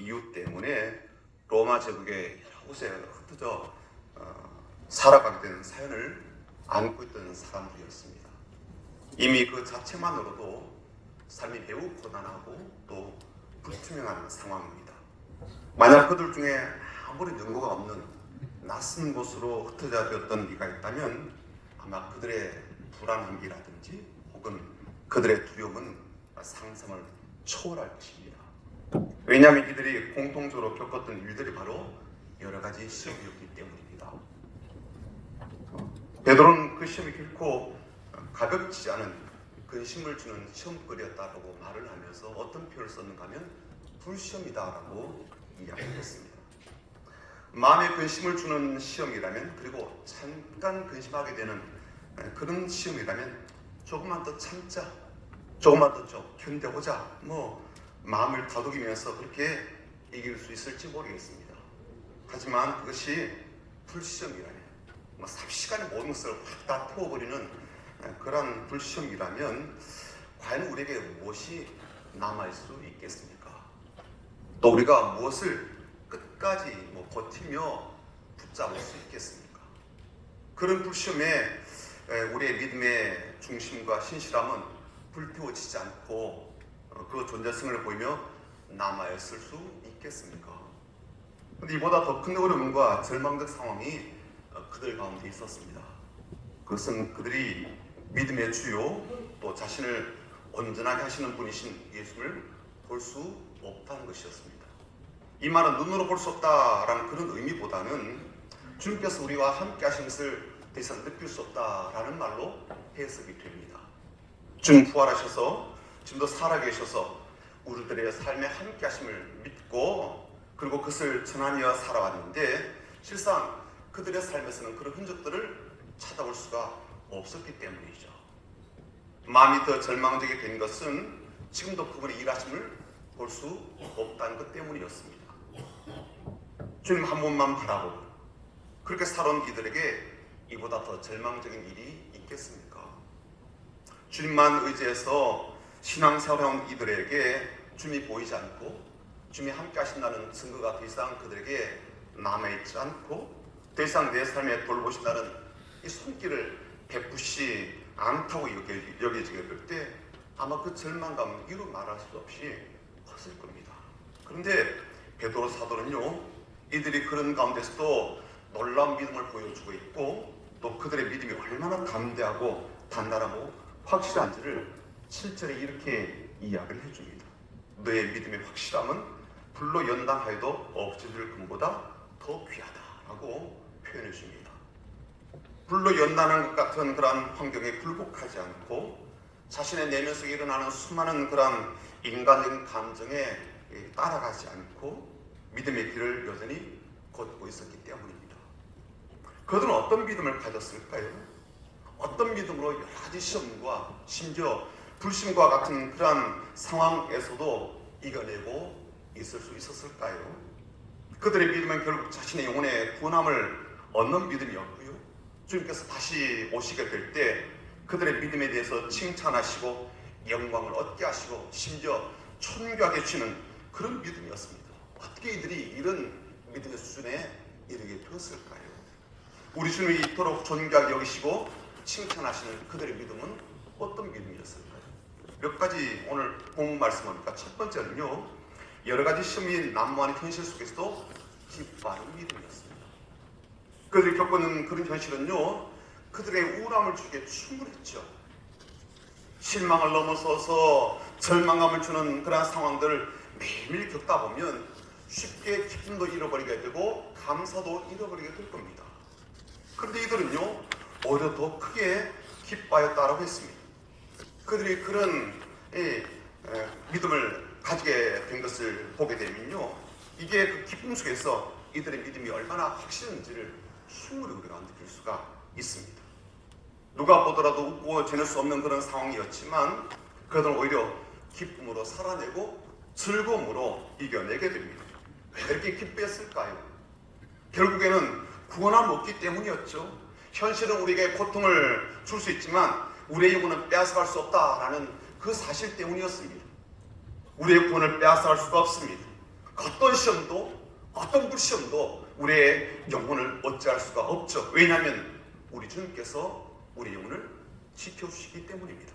이유 때문에 로마 제국의 여러 곳에 흩어져 살아가게 된 사연을 안고 있던 사람들이었습니다. 이미 그 자체만으로도 삶이 매우 고단하고 또 불투명한 상황입니다. 만약 그들 중에 아무런 연고가 없는 낯선 곳으로 흩어져 되었던 네가 있다면 아마 그들의 불안함이라든지 혹은 그들의 두려움은 상상을 초월할 것입니다. 왜냐하면 이들이 공통적으로 겪었던 일들이 바로 여러 가지 시험이었기 때문입니다. 베드로는 그 시험이 결코 가볍지 않은 근심을 주는 시험거리였다라고 말을 하면서 어떤 표현을 썼는가 하면 불시험이다라고 이야기했습니다. 마음에 근심을 주는 시험이라면, 그리고 잠깐 근심하게 되는 그런 시험이라면 조금만 더 참자, 조금만 더 좀 견뎌보자, 마음을 다독이면서 그렇게 이길 수 있을지 모르겠습니다. 하지만 그것이 불시험이라면, 삽시간에 모든 것을 확 다 태워버리는 그러한 불시험이라면 과연 우리에게 무엇이 남아있을 수 있겠습니까? 또 우리가 무엇을 끝까지 버티며 붙잡을 수 있겠습니까? 그런 불시험에 우리의 믿음의 중심과 신실함은 불태워지지 않고 그 존재성을 보이며 남아있을 수 있겠습니까? 그런데 이보다 더 큰 어려움과 절망적 상황이 그들 가운데 있었습니다. 그것은 그들이 믿음의 주요 또 자신을 온전하게 하시는 분이신 예수를 볼 수 없다는 것이었습니다. 이 말은 눈으로 볼 수 없다라는 그런 의미보다는 주님께서 우리와 함께 하신 것을 더 이상 느낄 수 없다라는 말로 해석이 됩니다. 주님 부활하셔서 지금도 살아계셔서 우리들의 삶에 함께 하심을 믿고 그리고 그것을 전하며 살아왔는데 실상 그들의 삶에서는 그런 흔적들을 찾아볼 수가 없었기 때문이죠. 마음이 더 절망적이 된 것은 지금도 그분의 일하심을 볼 수 없다는 것 때문이었습니다. 주님 한 분만 바라보고 그렇게 살아온 이들에게 이보다 더 절망적인 일이 있겠습니까? 주님만 의지해서 신앙생활해온 이들에게 주님이 보이지 않고 주님이 함께 하신다는 증거가 더 이상 그들에게 남아있지 않고 더 이상 내 삶에 돌보신다는 이 손길을 베푸시 않다고 여겨지게 될 때 아마 그 절망감은 이루 말할 수 없이 컸을 겁니다. 그런데 베드로 사도는요, 이들이 그런 가운데서도 놀라운 믿음을 보여주고 있고 또 그들의 믿음이 얼마나 담대하고 단단하고 확실한지를 7절에 이렇게 이야기를 해줍니다. 너의 믿음의 확실함은 불로 연단하여도 없어질 금보다 더 귀하다라고 표현해 줍니다. 불로 연단한 것 같은 그러한 환경에 굴복하지 않고 자신의 내면 속에 일어나는 수많은 그러한 인간적인 감정에 따라가지 않고 믿음의 길을 여전히 걷고 있었기 때문입니다. 그들은 어떤 믿음을 가졌을까요? 어떤 믿음으로 여러 가지 시험과 심지어 불신과 같은 그러한 상황에서도 이겨내고 있을 수 있었을까요? 그들의 믿음은 결국 자신의 영혼의 구원함을 얻는 믿음이었고요. 주님께서 다시 오시게 될 때 그들의 믿음에 대해서 칭찬하시고 영광을 얻게 하시고 심지어 존귀하게 주시는 그런 믿음이었습니다. 어떻게 이들이 이런 믿음의 수준에 이르게 되었을까요? 우리 주님이 이토록 존귀하게 여기시고 칭찬하시는 그들의 믿음은 어떤 믿음이었을까요? 몇 가지 오늘 본문 말씀하니까 첫 번째는요, 여러 가지 시험이 난무하는 현실 속에서도 기뻐하는 믿음이었습니다. 그들이 겪는 그런 현실은요, 그들의 우울함을 주기에 충분했죠. 실망을 넘어서서 절망감을 주는 그러한 상황들을 매일매일 겪다 보면 쉽게 기쁨도 잃어버리게 되고 감사도 잃어버리게 될 겁니다. 그런데 이들은요, 오히려 더 크게 기뻐하였다라고 했습니다. 그들이 그런 믿음을 가지게 된 것을 보게 되면요, 이게 그 기쁨 속에서 이들의 믿음이 얼마나 확실한지를 충분히 우리가 느낄 수가 있습니다. 누가 보더라도 웃고 지낼 수 없는 그런 상황이었지만 그들은 오히려 기쁨으로 살아내고 즐거움으로 이겨내게 됩니다. 왜 이렇게 기뻐했을까요? 결국에는 구원함을 얻기 때문이었죠. 현실은 우리에게 고통을 줄 수 있지만 우리의 영혼은 빼앗아갈 수 없다라는 그 사실 때문이었습니다. 우리의 구원을 빼앗아갈 수가 없습니다. 어떤 시험도 어떤 불시험도 우리의 영혼을 어찌할 수가 없죠. 왜냐하면 우리 주님께서 우리 영혼을 지켜주시기 때문입니다.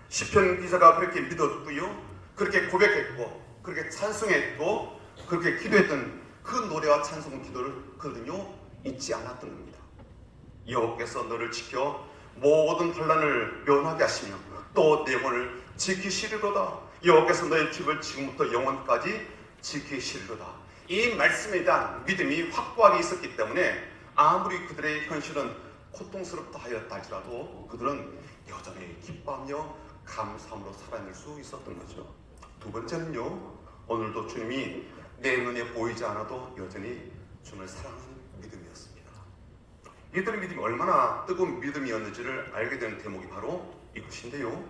시편 기자가 그렇게 믿었고요, 그렇게 고백했고, 그렇게 찬송했고, 그렇게 기도했던 그 노래와 찬송 기도를 그는요 잊지 않았던 겁니다. 여호와께서 너를 지켜 모든 환난을 면하게 하시며 또 내 영혼을 지키시리로다. 여호와께서 너의 집을 지금부터 영원까지 지키시리로다. 이 말씀에 대한 믿음이 확고하게 있었기 때문에 아무리 그들의 현실은 고통스럽다 하였다 할지라도 그들은 여전히 기뻐하며 감사함으로 살아낼 수 있었던 거죠. 두 번째는요, 오늘도 주님이 내 눈에 보이지 않아도 여전히 주님을 사랑하는 믿음이었습니다. 이들의 믿음이 얼마나 뜨거운 믿음이었는지를 알게 되는 대목이 바로 이것인데요,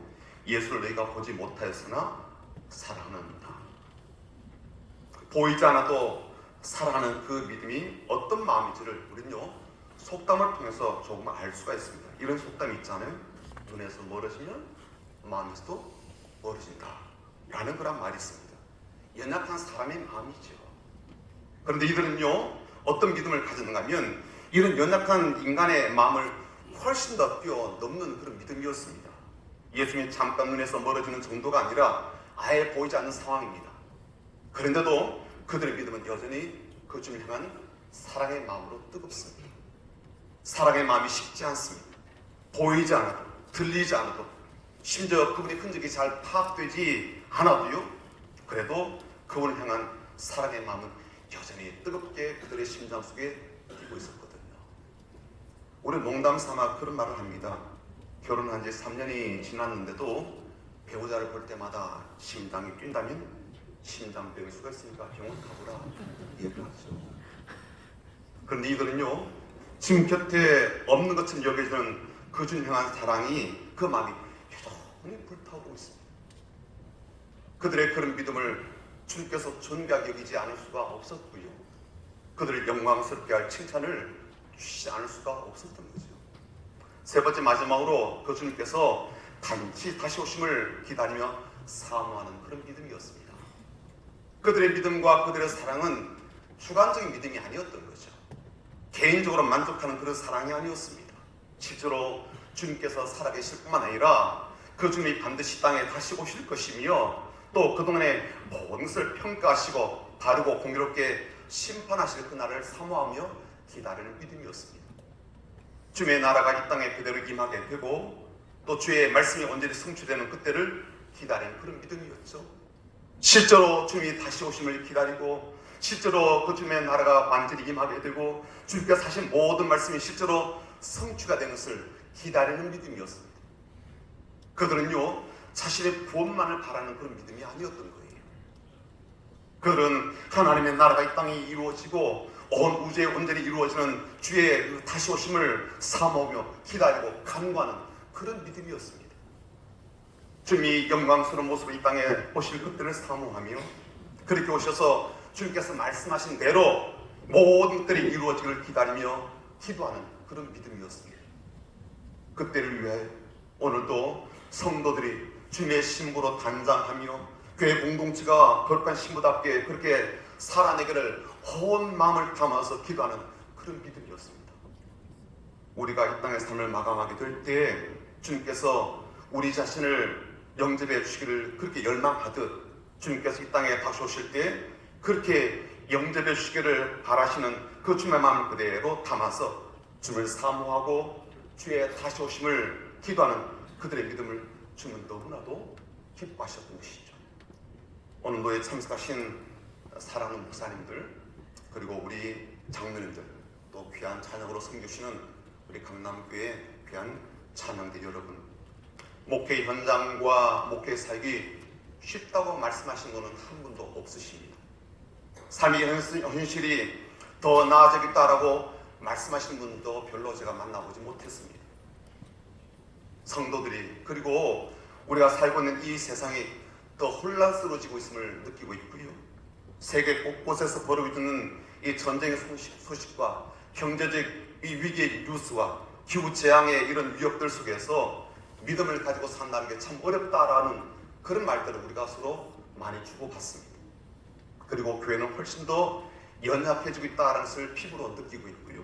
예수를 너희가 보지 못하였으나 사랑한다. 보이지 않아도 사랑하는 그 믿음이 어떤 마음인지를 우리는요 속담을 통해서 조금 알 수가 있습니다. 이런 속담이 있잖아요. 눈에서 멀어지면 마음에서도 멀어진다 라는 그런 말이 있습니다. 연약한 사람의 마음이죠. 그런데 이들은요 어떤 믿음을 가졌는가 하면 이런 연약한 인간의 마음을 훨씬 더 뛰어넘는 그런 믿음이었습니다. 예수님이 잠깐 눈에서 멀어지는 정도가 아니라 아예 보이지 않는 상황입니다. 그런데도 그들의 믿음은 여전히 그 주님을 향한 사랑의 마음으로 뜨겁습니다. 사랑의 마음이 식지 않습니다. 보이지 않아도, 들리지 않아도, 심지어 그분의 흔적이 잘 파악되지 않아도요, 그래도 그분을 향한 사랑의 마음은 여전히 뜨겁게 그들의 심장 속에 뛰고 있었거든요. 우리 농담 삼아 그런 말을 합니다. 결혼한 지 3년이 지났는데도 배우자를 볼 때마다 심장이 뛴다면 심장병일 수가 있으니까 병원 가보라 얘기를 하죠. 그런데 이들은요 지금 곁에 없는 것처럼 여겨지는 그 주님 향한 사랑이, 그 마음이 여전히 불타오르고 있습니다. 그들의 그런 믿음을 주님께서 존귀하게 여기지 않을 수가 없었고요, 그들을 영광스럽게 할 칭찬을 주시지 않을 수가 없었던 거죠. 세 번째 마지막으로 그 주님께서 단지 다시 오심을 기다리며 사모하는 그런 믿음이었습니다. 그들의 믿음과 그들의 사랑은 주관적인 믿음이 아니었던 거죠. 개인적으로 만족하는 그런 사랑이 아니었습니다. 실제로 주님께서 살아계실 뿐만 아니라 그 주님이 반드시 땅에 다시 오실 것이며 또 그동안의 모든 것을 평가하시고 바르고 공의롭게 심판하실 그날을 사모하며 기다리는 믿음이었습니다. 주님의 나라가 이 땅에 그대로 임하게 되고 또 주의 말씀이 온전히 성취되는 그때를 기다리는 그런 믿음이었죠. 실제로 주님이 다시 오심을 기다리고 실제로 그 주님의 나라가 완전히 임하게 되고 주님께서 하신 모든 말씀이 실제로 성취가 되는 것을 기다리는 믿음이었습니다. 그들은요 자신의 구원만을 바라는 그런 믿음이 아니었던 거예요. 그들은 하나님의 나라가 이 땅에 이루어지고 온 우주에 온전히 이루어지는 주의 다시 오심을 사모하며 기다리고 간구하는 그런 믿음이었습니다. 주님이 영광스러운 모습으로 이 땅에 오실 그때를 사모하며 그렇게 오셔서 주님께서 말씀하신 대로 모든 것들이 이루어지기를 기다리며 기도하는 그런 믿음이었습니다. 그때를 위해 오늘도 성도들이 주님의 신부로 단장하며 교회 공동체가 거룩한 신부답게 그렇게 살아내기를 온 마음을 담아서 기도하는 그런 믿음이었습니다. 우리가 이 땅의 삶을 마감하게 될 때 주님께서 우리 자신을 영접해 주시기를 그렇게 열망하듯 주님께서 이 땅에 다시 오실 때 그렇게 영접해 주시기를 바라시는 그 주님의 마음을 그대로 담아서 주님을 사모하고 주의 다시 오심을 기도하는 그들의 믿음을 주는 너무나도 기뻐하셨던 것이죠. 오늘도에 참석하신 사랑하는 목사님들 그리고 우리 장로님들 또 귀한 찬양으로 섬기시는 우리 강남교회 귀한 찬양대 여러분, 목회 현장과 목회 사역이 쉽다고 말씀하신 분은 한 분도 없으십니다. 삶의 현실이 더 나아지겠다라고 말씀하신 분도 별로 제가 만나보지 못했습니다. 성도들이 그리고 우리가 살고 있는 이 세상이 더 혼란스러워지고 있음을 느끼고 있고요. 세계 곳곳에서 벌어지고 있는 이 전쟁의 소식과 경제적 이 위기의 뉴스와 기후재앙의 이런 위협들 속에서 믿음을 가지고 산다는 게 참 어렵다라는 그런 말들을 우리가 서로 많이 주고받습니다. 그리고 교회는 훨씬 더 연약해지고 있다는 것을 피부로 느끼고 있고요.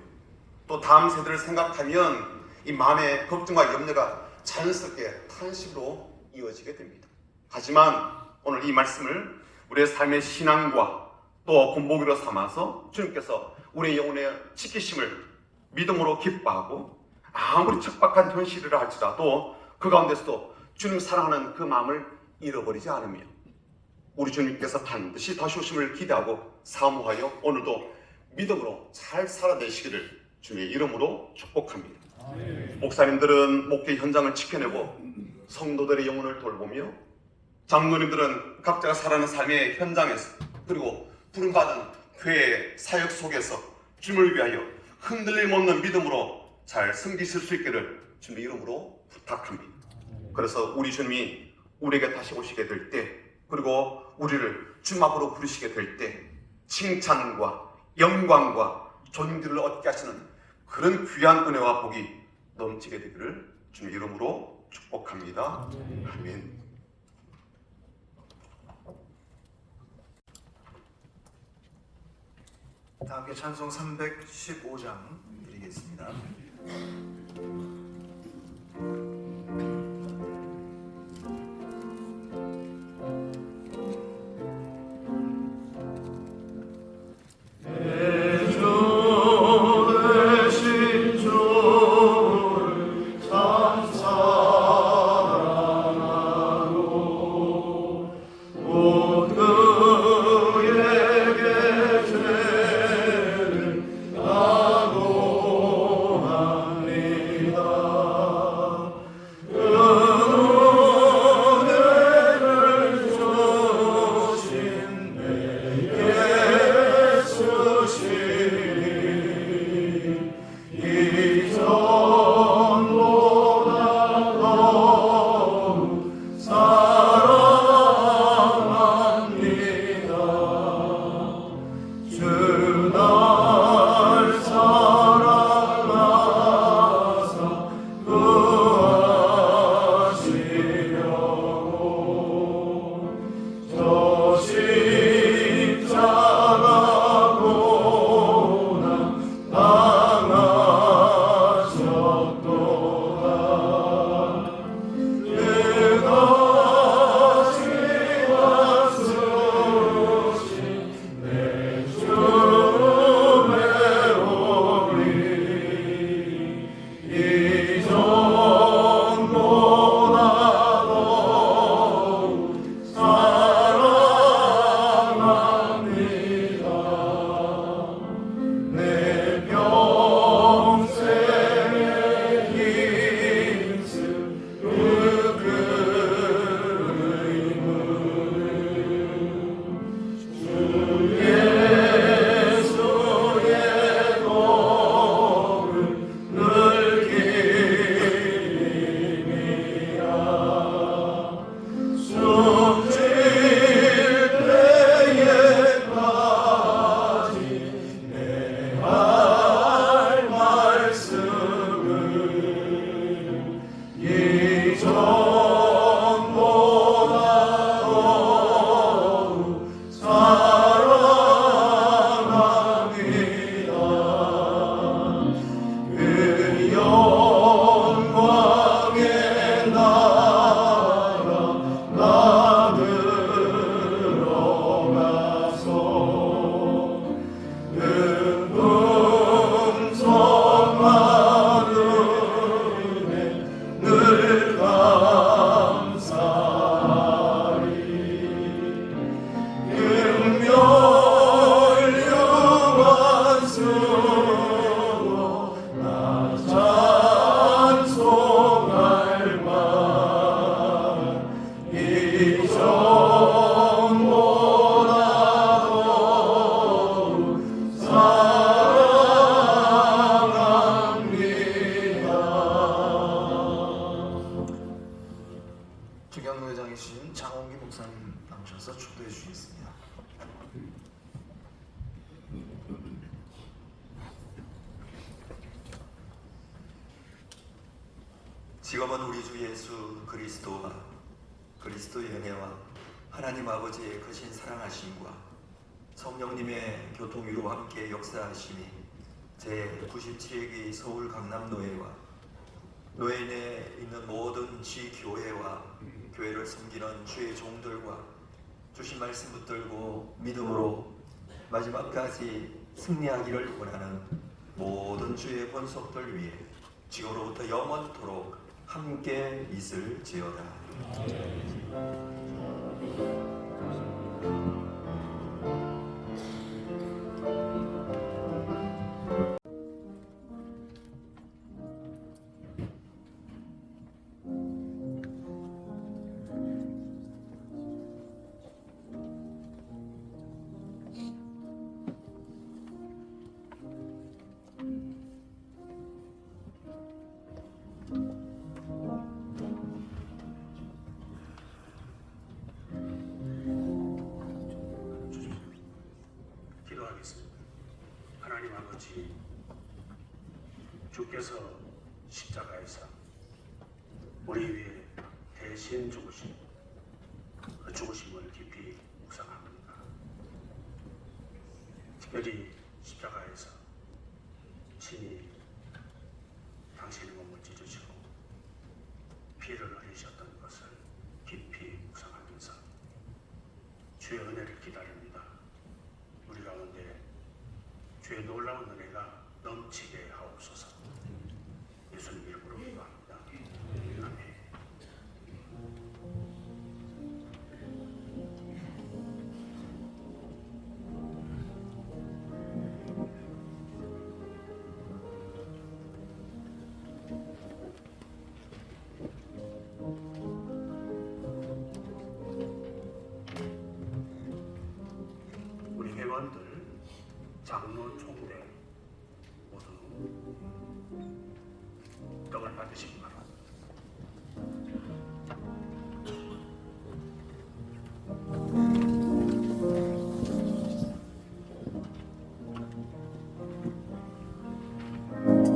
또 다음 세대를 생각하면 이 마음의 걱정과 염려가 자연스럽게 탄식으로 이어지게 됩니다. 하지만 오늘 이 말씀을 우리의 삶의 신앙과 또 본보기로 삼아서 주님께서 우리의 영혼의 지키심을 믿음으로 기뻐하고 아무리 척박한 현실이라 할지라도 그 가운데서도 주님 사랑하는 그 마음을 잃어버리지 않으며 우리 주님께서 반드시 다시 오심을 기대하고 사모하여 오늘도 믿음으로 잘 살아내시기를 주님의 이름으로 축복합니다. 목사님들은 목회 현장을 지켜내고 성도들의 영혼을 돌보며 장로님들은 각자가 살아가는 삶의 현장에서 그리고 부름받은 교회의 사역 속에서 주님을 위하여 흔들림 없는 믿음으로 잘 섬기실 수 있기를 주님의 이름으로 부탁합니다. 그래서 우리 주님이 우리에게 다시 오시게 될 때 그리고 우리를 주님 앞으로 부르시게 될 때 칭찬과 영광과 존귀를 얻게 하시는 그런 귀한 은혜와 복이 넘치게 되기를 주님의 이름으로 축복합니다. 아멘. 다 함께 찬송 315장 드리겠습니다. 주경로회장이신 장원기 목사님 나오셔서 축도해 주시겠습니다. 지금은 우리 주 예수 그리스도와 그리스도의 은혜와 하나님 아버지의 크신 사랑하심과 성령님의 교통 위로와 함께 역사하심이 제97회기 서울 강남노회와 노회 내에 있는 모든 지교회와 교회를 섬기는 주의 종들과 주신 말씀 붙들고 믿음으로 마지막까지 승리하기를 원하는 모든 주의 권속들 위해 지금으로부터 영원토록 함께 있을지어다. 기도하겠습니다. 하나님 아버지, 주께서 십자가에서 우리 위해 대신 죽으신 그 죽으심을 깊이 묵상합니다. 특별히 십자가에서 친히 당신의 몸을 찢으시고 피를 흘리셨던 것을 깊이 묵상하면서 주의 은혜를 기다립니다. 우리 가운데 주의 놀라운 은혜가 넘치게 하옵소서. 예수님 이름으로 기도합니다. 아멘. 우리 회원들, 장로, 총대 모두 떡을 받으시기 바랍니다.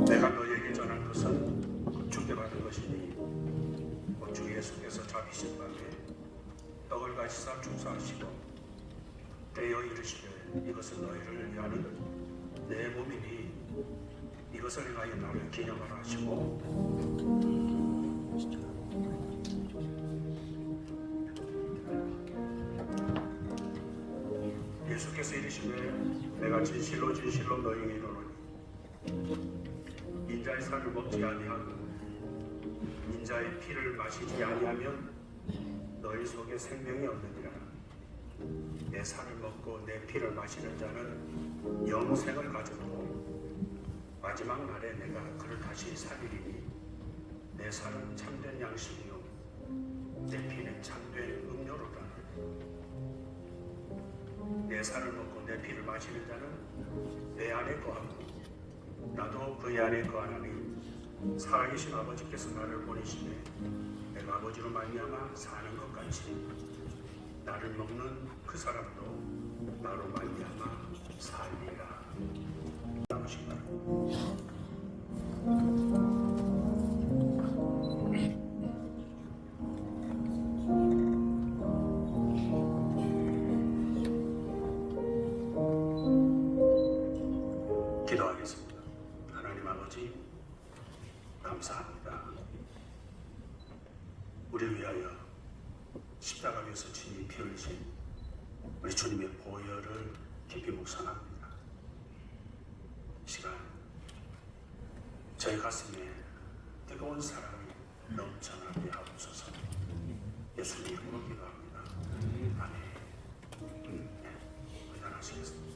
내가 너에게 전한 것은 주께 받은 것이니 주 예수께서 잡히신 밤에 떡을 가지사 축사하시고 떼어 이르시되 이것은 너희를 위하는 내 몸이니 이것을 행하여 나를 기념하라 하시고 예수께서 이르시되 내가 진실로 진실로 너희에게 이르노니 인자의 살을 먹지 아니하고 인자의 피를 마시지 아니하면 너희 속에 생명이 없느니라. 내 살을 먹고 내 피를 마시는 자는 영생을 가졌고 마지막 날에 내가 그를 다시 살리리니 내 살은 참된 양식이요 내 피는 참된 음료로다. 내 살을 먹고 내 피를 마시는 자는 내 안에 거하고 나도 그의 안에 거하나니 살아계신 아버지께서 나를 보내시되 내가 아버지로 말미암아 사는 것 같이 나를 먹는 그 사람도 나로 말미암아 살리라. 나오신 바랍니다. 기도하겠습니다. 하나님 아버지, 감사합니다. 우리를 위하여 십자가 위에서 친히 피 흘리신 우리 주님의 보혈을 깊이 묵상합니다. 이 시간 저희 가슴에 뜨거운 사랑이 넘쳐나게 하옵소서. 예수님 이름으로 기도합니다. 아멘. 네, 의단하시겠습니다.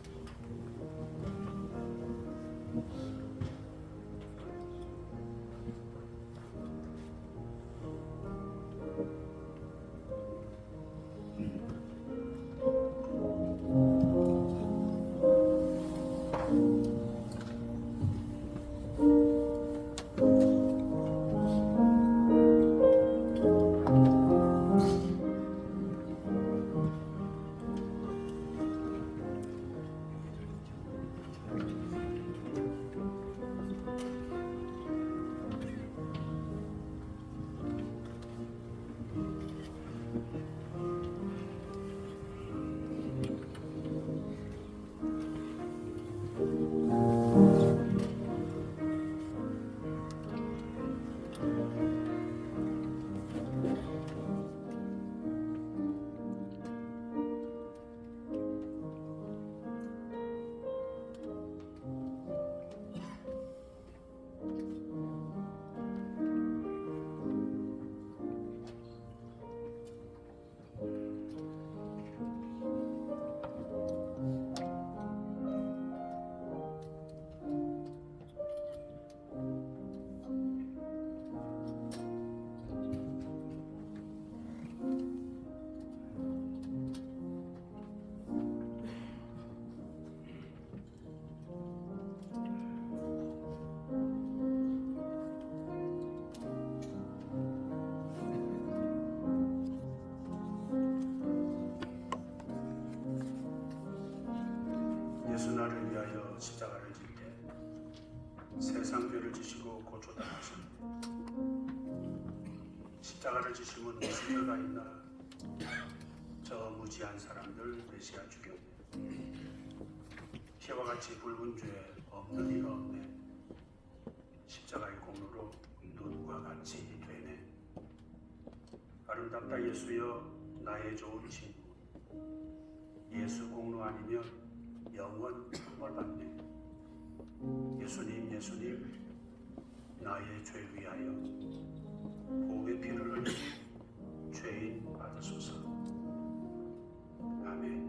예수 나를 위하여 십자가를 질 때 세상 죄를 지시고 고초당하셨네. 십자가를 지심은 무슨 죄가 있나? 저 무지한 사람들 메시아 죽였네. 피와 같이 붉은 죄 없는 이가 없네. 십자가의 공로로 눈과 같이 되네. 아름답다 예수여 나의 좋은 친구. 예수 공로 아니면 영원 천벌받네. 예수님 예수님 나의 죄 위하여 보배 피를 흘려 죄인 받으소서. 아멘.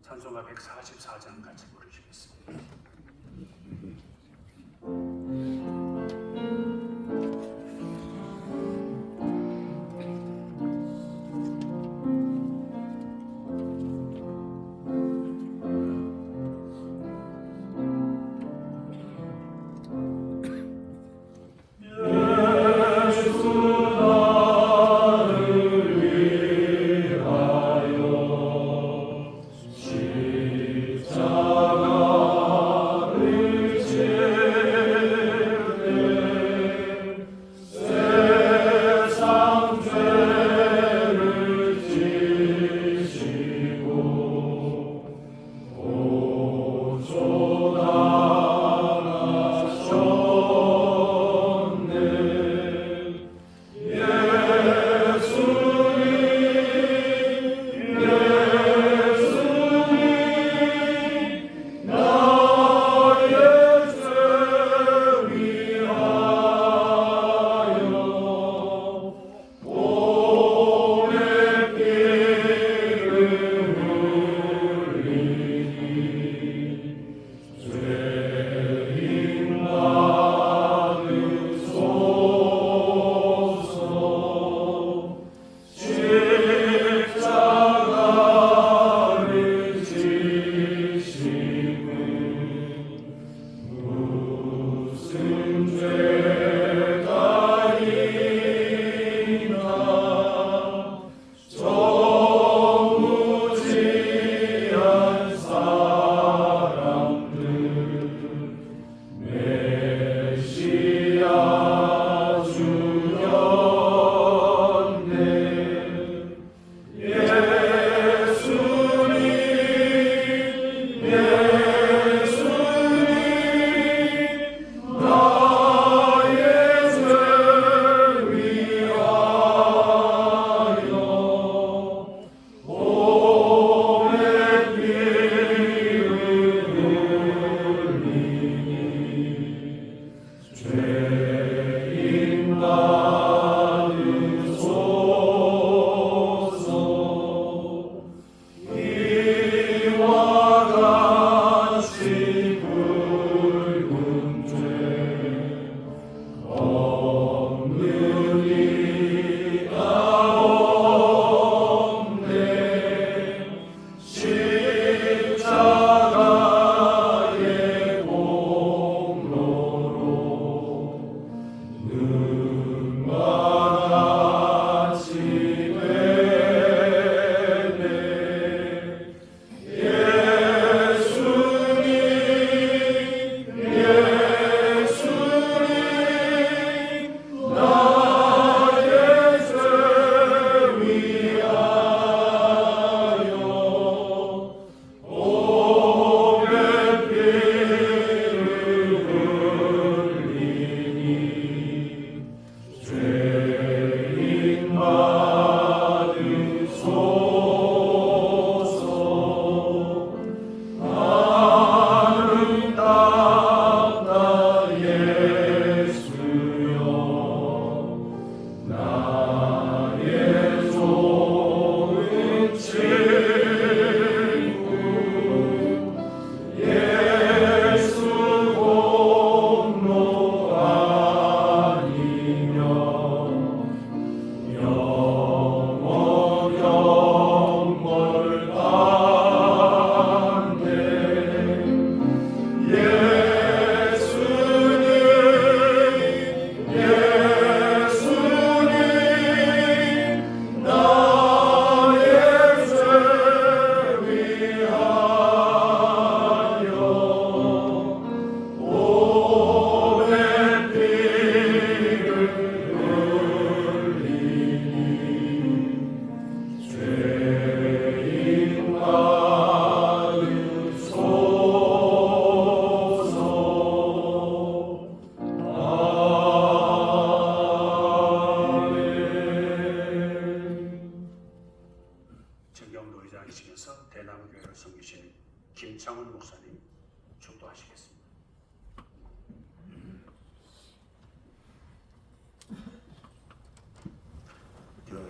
찬송가 144장 같이 부르시겠습니다. 십자가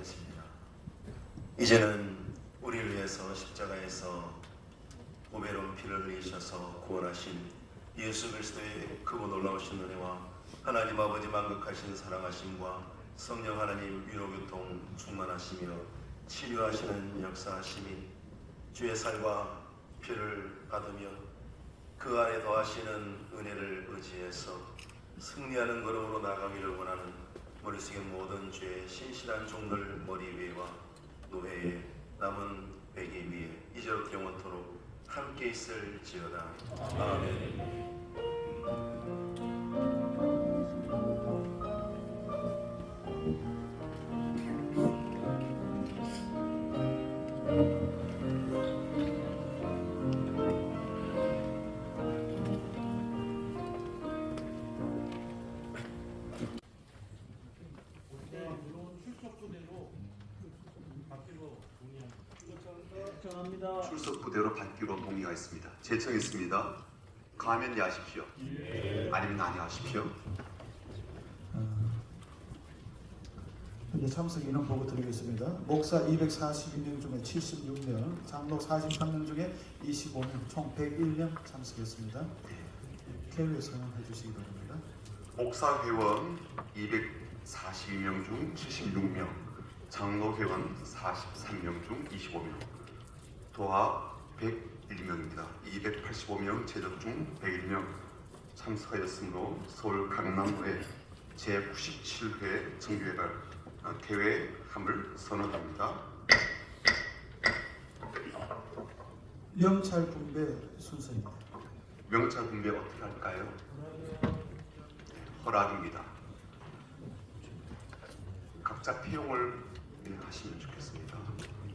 것입니다. 이제는 우리를 위해서 십자가에서 보배로운 피를 흘리셔서 구원하신 예수 그리스도의 크고 놀라우신 은혜와 하나님 아버지 만극하신 사랑하심과 성령 하나님 위로교통 충만하시며 치료하시는 역사하심이 주의 살과 피를 받으며 그 안에 더하시는 은혜를 의지해서 승리하는 걸음으로 나가기를 원하는 머릿속의 모든 주의 신실한 종들 머리 위에와 노회의 남은 베개 위에 이제로부터 영원토록 함께 있을지어다. 아멘. 출석 부대로 받기로 동의가 있습니다. 제청했습니다. 가면 예하십시오. 아니면 아니하십시오. 이제 참석 인원 보고 드리겠습니다. 목사 242명 중에 76명, 장로 43명 중에 25명, 총 101명 참석했습니다. 개회 선언해 주시기 바랍니다. 목사 회원 242명 중 76명, 장로 회원 43명 중 25명, 도하 101명입니다. 285명 제적 중 101명 참석하였으므로 서울 강남구의 제97회 정교회가 개회함을 선언합니다. 명찰 분배 순서입니다. 명찰 분배 어떻게 할까요? 허락입니다. 각자 피용을 하시면 좋겠습니다.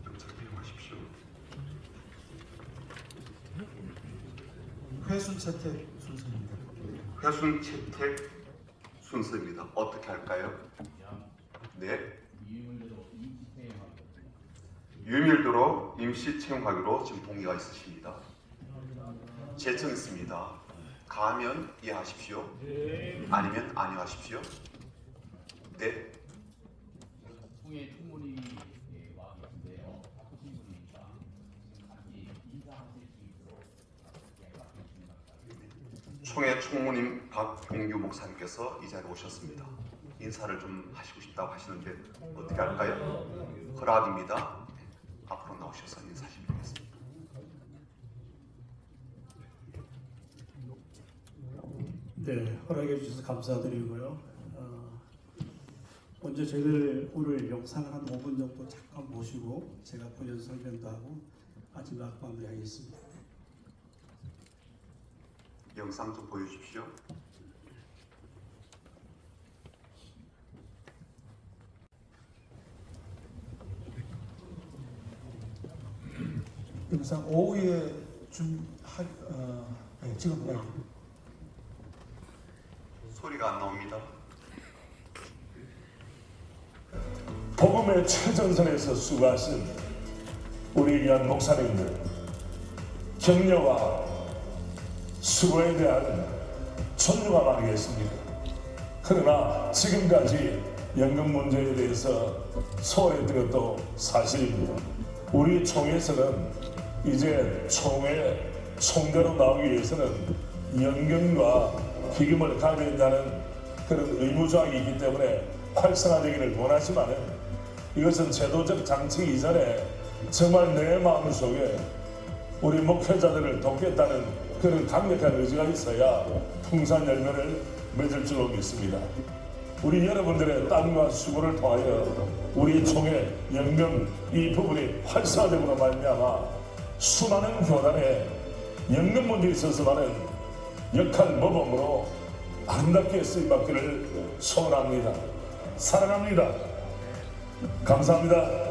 명찰 피용하십시오. 회순 채택 순서입니다. 회순 채택 순서입니다. 어떻게 할까요? 네. 유밀도로 임시 채용하기로 지금 동의가 있으십니다. 제청했습니다. 가면 이해하십시오. 아니면 아니하십시오. 네. 총회 총무님이 와 계신데요. 바쁘신 분이니까 같이 인사하실 수 있도록 총회 총무님 박봉규 목사님께서 이 자리에 오셨습니다. 인사를 좀 하시고 싶다고 하시는데 어떻게 할까요? 허락입니다. 앞으로 나오셔서 인사하시면 되겠습니다. 네, 허락해 주셔서 감사드리고요. 먼저 저희들 오늘 영상을 한 5분 정도 잠깐 보시고 제가 본연 설명도 하고 마지막 마무리하겠습니다. 영상 좀 보여주십시오. 영상 오후에 지금 소리가 안 나옵니다. 복음의 최전선에서 수고하신 우리 귀한 목사님들 격려와 수고에 대한 존중가 많이겠습니다. 그러나 지금까지 연금 문제에 대해서 소홀했던 것도 사실입니다. 우리 총회에서는 이제 총회 총대로 나오기 위해서는 연금과 기금을 가져야 된다는 그런 의무조항이 있기 때문에 활성화되기를 원하지만은 이것은 제도적 장치 이전에 정말 내 마음속에 우리 목회자들을 돕겠다는 그런 강력한 의지가 있어야 풍산 열매를 맺을 줄로 믿습니다. 우리 여러분들의 땀과 수고를 통하여 우리 총회 연금 이 부분이 활성화됨으로 말미암아 수많은 교단에 연금 문제에 있어서만은 역할 모범으로 아름답게 쓰임받기를 소원합니다. 사랑합니다. 감사합니다.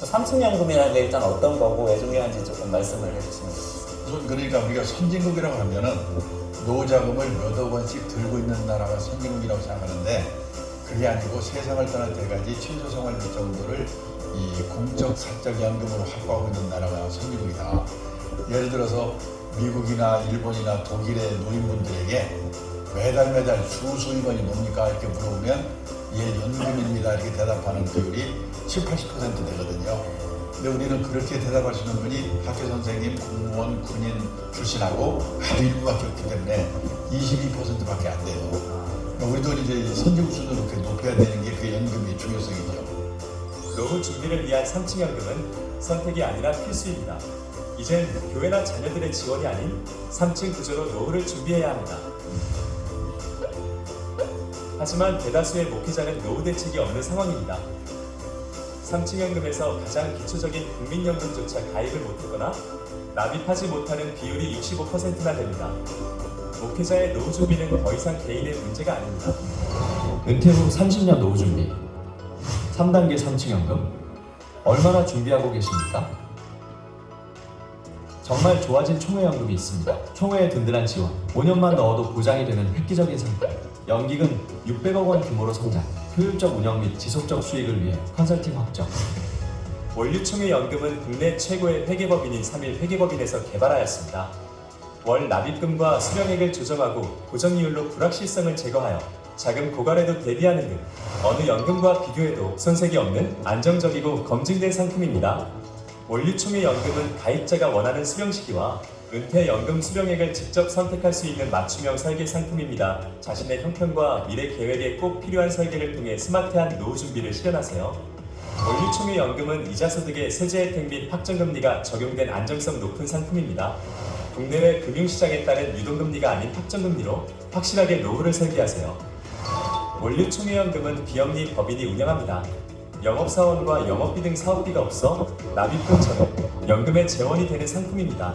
삼층연금이라는 게 일단 어떤 거고 왜 중요한지 조금 말씀을 해주시면 좋겠습니다. 우선 그러니까 우리가 선진국이라고 하면은 노자금을 몇억 원씩 들고 있는 나라가 선진국이라고 생각하는데 그게 아니고 세상을 떠날 때까지 최소생활비 정도를 이 공적 비교적 살짝 연금으로 확보하고 있는 나라가 선진국이다. 예를 들어서 미국이나 일본이나 독일의 노인분들에게 매달 수입원이 뭡니까? 이렇게 물어보면 예, 연금입니다. 이렇게 대답하는 비율이 70~80% 되거든요. 근데 우리는 그렇게 대답할 수 있는 분이 학교 선생님, 공무원, 군인 출신하고 아주 일부밖에 없기 때문에 22%밖에 안 돼요. 그러니까 우리도 이제 선진국 수준으로 이렇게 높여야 되는 게 그 연금의 중요성이죠. 노후 준비를 위한 3층 연금은 선택이 아니라 필수입니다. 이젠 교회나 자녀들의 지원이 아닌 3층 구조로 노후를 준비해야 합니다. 하지만 대다수의 목회자는 노후 대책이 없는 상황입니다. 3층 연금에서 가장 기초적인 국민연금조차 가입을 못했거나 납입하지 못하는 비율이 65%나 됩니다. 목회자의 노후 준비는 더 이상 개인의 문제가 아닙니다. 은퇴 후 30년 노후 준비 3단계 3층 연금 얼마나 준비하고 계십니까? 정말 좋아진 총회연금이 있습니다. 총회의 든든한 지원 5년만 넣어도 보장이 되는 획기적인 상품 연기금 600억 원 규모로 성장 효율적 운영 및 지속적 수익을 위해 컨설팅 확정 원류총회 연금은 국내 최고의 회계법인인 3일 회계법인에서 개발하였습니다. 월 납입금과 수령액을 조정하고 고정이율로 불확실성을 제거하여 자금 고갈에도 대비하는 등 어느 연금과 비교해도 손색이 없는 안정적이고 검증된 상품입니다. 원류총회 연금은 가입자가 원하는 수령 시기와 은퇴 연금 수령액을 직접 선택할 수 있는 맞춤형 설계 상품입니다. 자신의 형편과 미래 계획에 꼭 필요한 설계를 통해 스마트한 노후 준비를 실현하세요. 원류총회 연금은 이자 소득의 세제 혜택 및 확정금리가 적용된 안정성 높은 상품입니다. 국내외 금융시장에 따른 유동금리가 아닌 확정금리로 확실하게 노후를 설계하세요. 원류총회연금은 비영리 법인이 운영합니다. 영업사원과 영업비 등 사업비가 없어 납입금처럼 연금의 재원이 되는 상품입니다.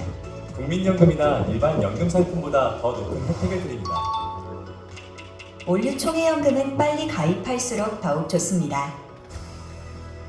국민연금이나 일반 연금 상품보다 더 높은 혜택을 드립니다. 원류총회연금은 빨리 가입할수록 더욱 좋습니다.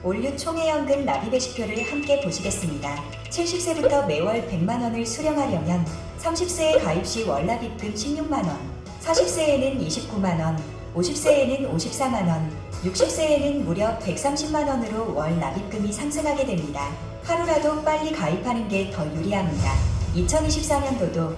원류총회연금 납입 예시표를 함께 보시겠습니다. 70세부터 매월 100만 원을 수령하려면 30세에 가입 시 월납입금 16만 원, 40세에는 29만 원, 50세에는 54만 원, 60세에는 무려 130만 원으로 월 납입금이 상승하게 됩니다. 하루라도 빨리 가입하는 게 더 유리합니다. 2024년도도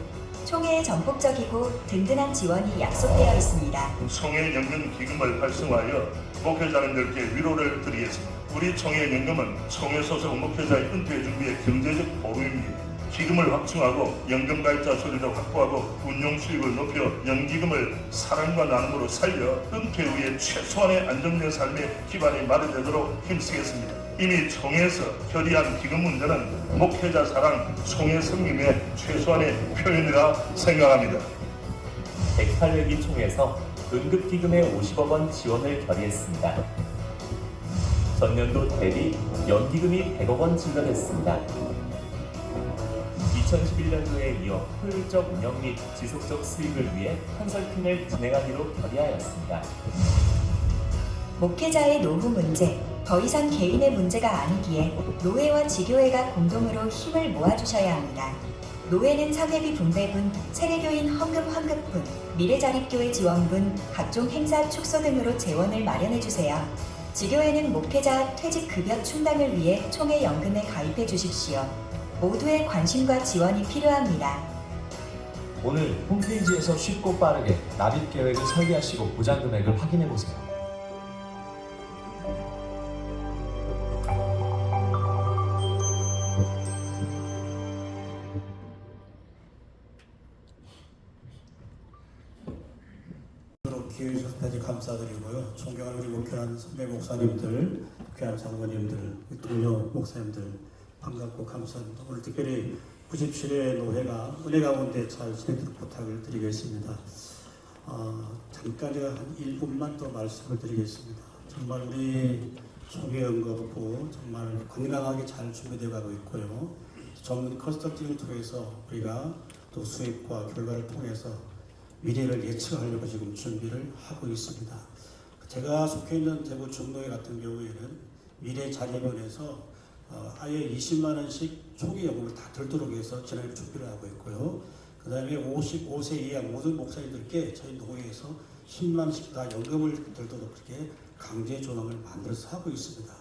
총회의 전폭적이고 든든한 지원이 약속되어 있습니다. 총회연금 기금을 활성화하여 목회자님들께 위로를 드리겠습니다. 우리 총회연금은 총회 소속 목회자의 은퇴 준비의 경제적 보루입니다. 기금을 확충하고 연금 가입자 수를 확보하고 운용 수익을 높여 연기금을 사랑과 나눔으로 살려 은퇴 후에 최소한의 안정된 삶의 기반이 마련되도록 힘쓰겠습니다. 이미 총회에서 결의한 기금 문제는 목회자 사랑, 총회 섬김의 최소한의 표현이라 생각합니다. 108회기 총회에서 응급기금의 50억 원 지원을 결의했습니다. 전년도 대비 연기금이 100억 원 증가됐습니다. 2011년도에 이어 효율적 운영 및 지속적 수익을 위해 컨설팅을 진행하기로 결의하였습니다. 목회자의 노후 문제, 더 이상 개인의 문제가 아니기에 노회와 지교회가 공동으로 힘을 모아주셔야 합니다. 노회는 사회비 분배분, 세례교인 헌금 환급분, 미래자립교회 지원분, 각종 행사 축소 등으로 재원을 마련해주세요. 지교회는 목회자 퇴직급여 충당을 위해 총회연금에 가입해 주십시오. 모두의 관심과 지원이 필요합니다. 오늘 홈페이지에서 쉽고 빠르게 납입 계획을 설계하시고 보장 금액을 확인해 보세요. 기회해 주셔서 대단히 감사드리고요. 존경하는 우리 목회한 선배 목사님들, 목회한 장로님들, 동료 목사님들 반갑고 감사합니다. 오늘 특별히 97회 노회가 은혜 가운데 잘 진행되도록 부탁을 드리겠습니다. 잠깐 제가 한 1분만 더 말씀을 드리겠습니다. 정말 우리 총회연금부 정말 건강하게 잘 준비되어 가고 있고요. 전문 컨설팅을 통해서 우리가 또 수입과 결과를 통해서 미래를 예측하려고 지금 준비를 하고 있습니다. 제가 속해 있는 대구 중노회 같은 경우에는 미래자립원에서 아예 20만 원씩 초기 연금을 다 들도록 해서 진행을 준비를 하고 있고요. 그 다음에 55세 이하 모든 목사님들께 저희 노회에서 10만 원씩 다 연금을 들도록 그렇게 강제 조항을 만들어서 하고 있습니다.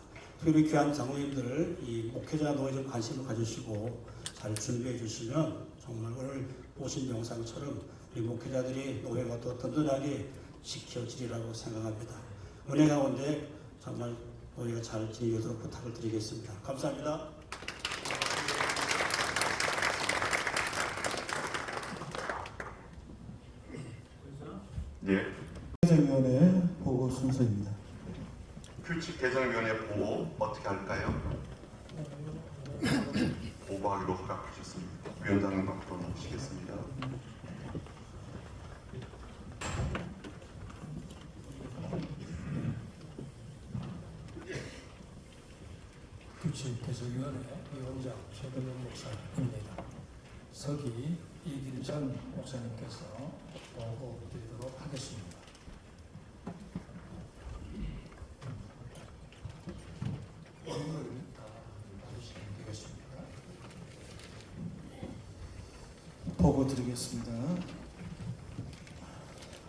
우리 귀한 장로님들 이 목회자 노에 좀 관심을 가지시고 잘 준비해 주시면 정말 오늘 보신 영상처럼 우리 목회자들이 노회가 또 든든하게 지켜지리라고 생각합니다. 은혜 가운데 정말 노회가 잘 진행되도록 부탁을 드리겠습니다. 감사합니다. 네. 개정위원회 보고 순서입니다. 규칙 개정위원회 보고 어떻게 할까요? 보고하기로 허락하셨습니다. 위원장님 앞으로 모시겠습니다. 규칙개정위원회 위원장 최동영 목사입니다. 서기 이길전 목사님께서 보고 드리도록 하겠습니다. 보고 드리겠습니다.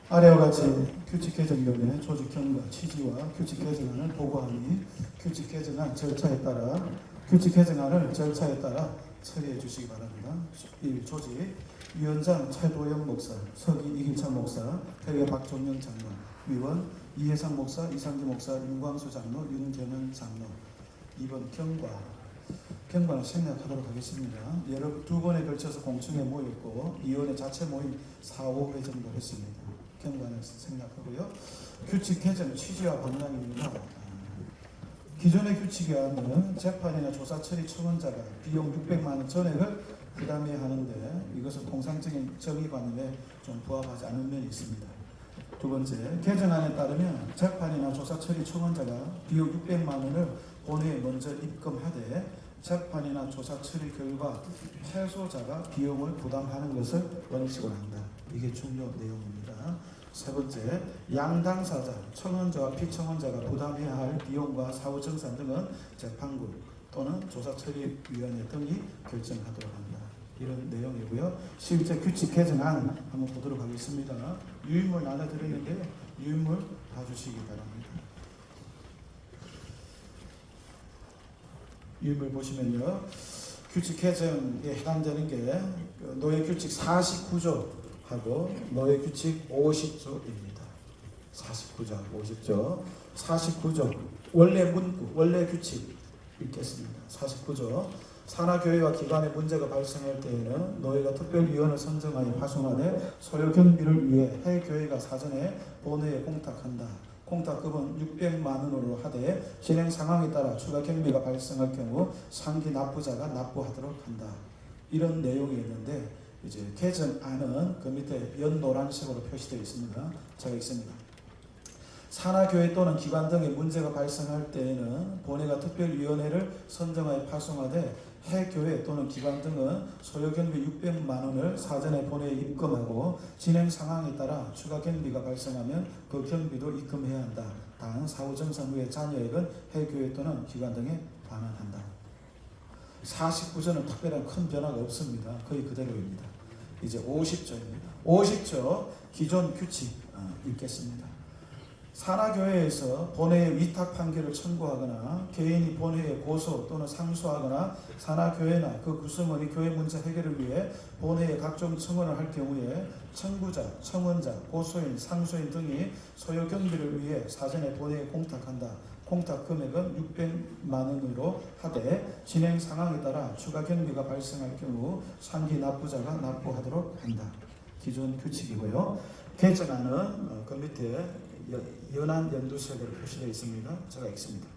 아래와 같이 규칙 개정위원회 조직 경과 취지와 규칙 개정안을 보고하니 규칙 개정안 절차에 따라 규칙 개정안을 절차에 따라 처리해 주시기 바랍니다. 1. 조직 위원장 최도영 목사, 서기 이길찬 목사, 회계 박종영 장로, 위원 이혜상 목사, 이상기 목사, 윤광수 장로, 윤경은 장로. 2번 경과는 생략하도록 하겠습니다. 여러 두 번에 걸쳐서 공청회 모였고 위원회 자체 모임 4, 5회 정도 했습니다. 경과는 생략하고요. 규칙 개정 취지와 방향입니다. 기존의 규칙에는 재판이나 조사 처리 청원자가 비용 600만 원 전액을 부담해야 하는데 이것은 통상적인 정의관념에 좀 부합하지 않은 면이 있습니다. 두 번째, 개정안에 따르면 재판이나 조사 처리 청원자가 비용 600만 원을 본회에 먼저 입금하되 재판이나 조사 처리 결과 패소자가 비용을 부담하는 것을 원칙으로 한다. 이게 중요 내용입니다. 세 번째, 양당사자, 청원자와 피청원자가 부담해야 할 비용과 사후정산 등은 재판국 또는 조사처리위원회 등이 결정하도록 한다. 이런 내용이고요. 실제 규칙 개정안 한번 보도록 하겠습니다. 유인물 나눠드리는데요. 유인물 봐주시기 바랍니다. 유인물 보시면요. 규칙 개정에 해당되는 게 노예 규칙 49조하고 노예 규칙 50조입니다. 49조하고 50조. 49조 원래 문구, 원래 규칙 읽겠습니다. 49조 산하교회와 기관의 문제가 발생할 때에는 노예가 특별위원을 선정하여 파송하되 소요 경비를 위해 해교회가 사전에 본회에 공탁한다. 공탁금은 600만 원으로 하되 진행 상황에 따라 추가 경비가 발생할 경우 상기 납부자가 납부하도록 한다. 이런 내용이 있는데 이제 개정안은 그 밑에 연노란색으로 표시되어 있습니다. 제가 읽습니다. 산하교회 또는 기관 등의 문제가 발생할 때에는 본회가 특별위원회를 선정하여 파송하되 해교회 또는 기관 등은 소요경비 600만 원을 사전에 본회에 입금하고 진행 상황에 따라 추가 경비가 발생하면 그 경비도 입금해야 한다. 단 사후정산 후의 잔여액은 해교회 또는 기관 등에 반환한다. 49조는 특별한 큰 변화가 없습니다. 거의 그대로입니다. 이제 50조입니다. 50조 기존 규칙 읽겠습니다. 산하교회에서 본회에 위탁 판결을 청구하거나 개인이 본회에 고소 또는 상소하거나 산하교회나 그 구성원이 교회 문제 해결을 위해 본회에 각종 청원을 할 경우에 청구자, 청원자, 고소인, 상소인 등이 소요 경비를 위해 사전에 본회에 공탁한다. 공탁 금액은 600만 원으로 하되 진행 상황에 따라 추가 경비가 발생할 경우 상기 납부자가 납부하도록 한다. 기존 규칙이고요. 개정안은 그 밑에 연한 연두색으로 표시되어 있습니다. 제가 읽습니다.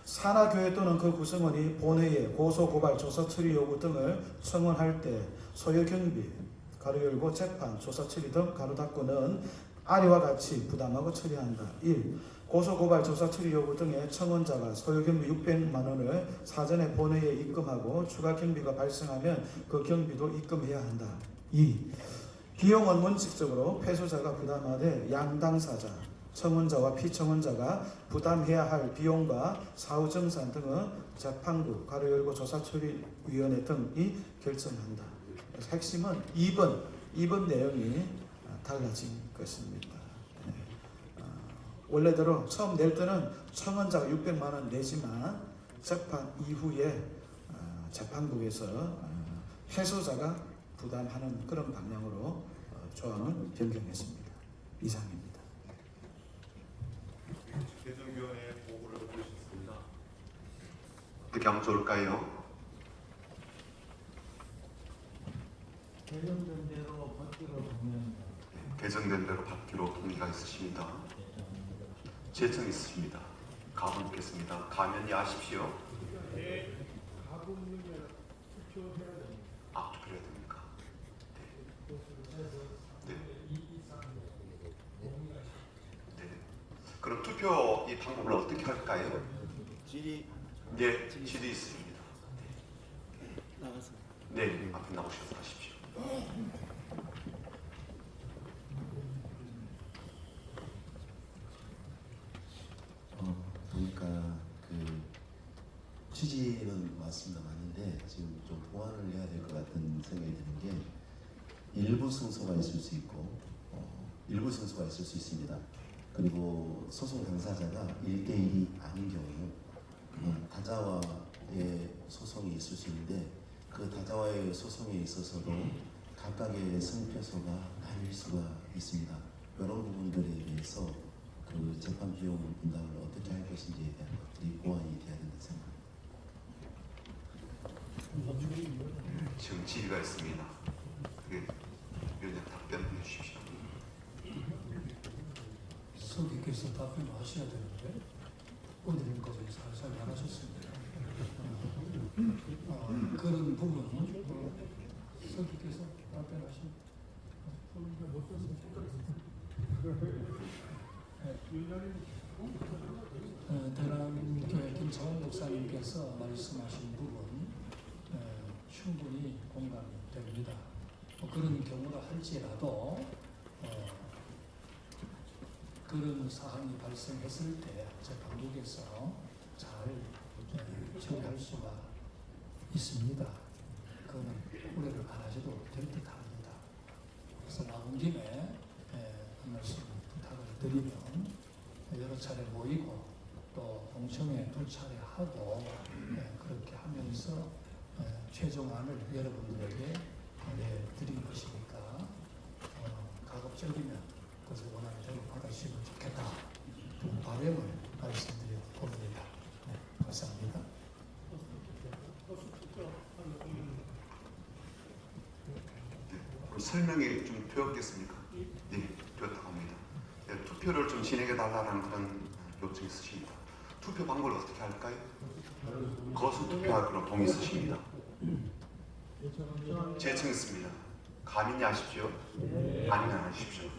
산하교회 또는 그 구성원이 본회에 고소, 고발, 조사 처리 요구 등을 청원할 때 소요 경비 가로 열고 재판, 조사 처리 등 가로 닫고는 아래와 같이 부담하고 처리한다. 1. 고소, 고발, 조사 처리 요구 등의 청원자가 소요 경비 600만 원을 사전에 본회에 입금하고 추가 경비가 발생하면 그 경비도 입금해야 한다. 2. 비용은 원칙적으로 패소자가 부담하되 양당사자, 청원자와 피청원자가 부담해야 할 비용과 사후정산 등은 재판국, 가로 열고 조사처리위원회 등이 결정한다. 그래서 핵심은 2번 내용이 달라진 것입니다. 원래대로 처음 낼 때는 청원자가 600만 원 내지만 재판 이후에 재판국에서 패소자가 부담하는 그런 방향으로 조항을 변경했습니다. 이상입니다. 개정위원회 보고를 보셨습니다. 어떻게 하면 좋을까요? 개정된 대로 받기로 동의합니다. 개정된 대로 받기로 동의가 있으십니다. 제청 있으십니다. 가분 묻겠습니다. 가면이 하십시오. 아, 투표해야 됩니까? 네. 네. 그럼 투표 이 방법을 어떻게 할까요? 질의 네, 질의 있습니다. 나가서. 네, 앞에 나오셔서 하십시오. 보니까 그 취지는 맞습니다. 맞는데 지금 좀 보완을 해야 될 것 같은 생각이 드는 게 일부 승소가 있을 수 있고 일부 승소가 있을 수 있습니다. 그리고 소송 당사자가 1대1이 아닌 경우 다자와의 소송이 있을 수 있는데 그 다자와의 소송에 있어서도 각각의 승패소가 나뉠 수가 있습니다. 이런 부분들에 대해서 그 재판 비용 분담을 어떻게 할 것인지에 대한 것들이 보완이 돼야 된다 생각합니다. 지금 질의가 있습니다. 그게 위원장 답변해 주십시오. 서기께서 답변하셔야 되는데 어디까지 살살 말하셨습니다. 그런 부분은 서기께서 답변하십니다. 대남교회 김창원 목사님께서 말씀하신 부분 충분히 공감이 됩니다. 그런 경우라 할지라도 그런 사항이 발생했을 때 재판국에서 잘 처리할 수가 있습니다. 그거는 우려를 안 하셔도 될 듯 합니다. 그래서 나온 김에 한 말씀 부탁을 드리면 여러 차례 모이고 또 공청회 2차례 하고 그렇게 하면서 최종안을 여러분들에게 드린 것이니까 가급적이면 그것을 원하는 대로 받아주시면 좋겠다. 그런 바람을 말씀드려 봅니다. 네, 감사합니다. 설명이 좀 되었겠습니까? 네, 되었다고 합니다. 네, 투표를 좀 진행해 달라는 그런 요청이 있으십니다. 투표 방법을 어떻게 할까요? 거수 투표하기로 동의 있으십니다. 제청 있습니다. 감인이 하십시오. 아니면 하십시오.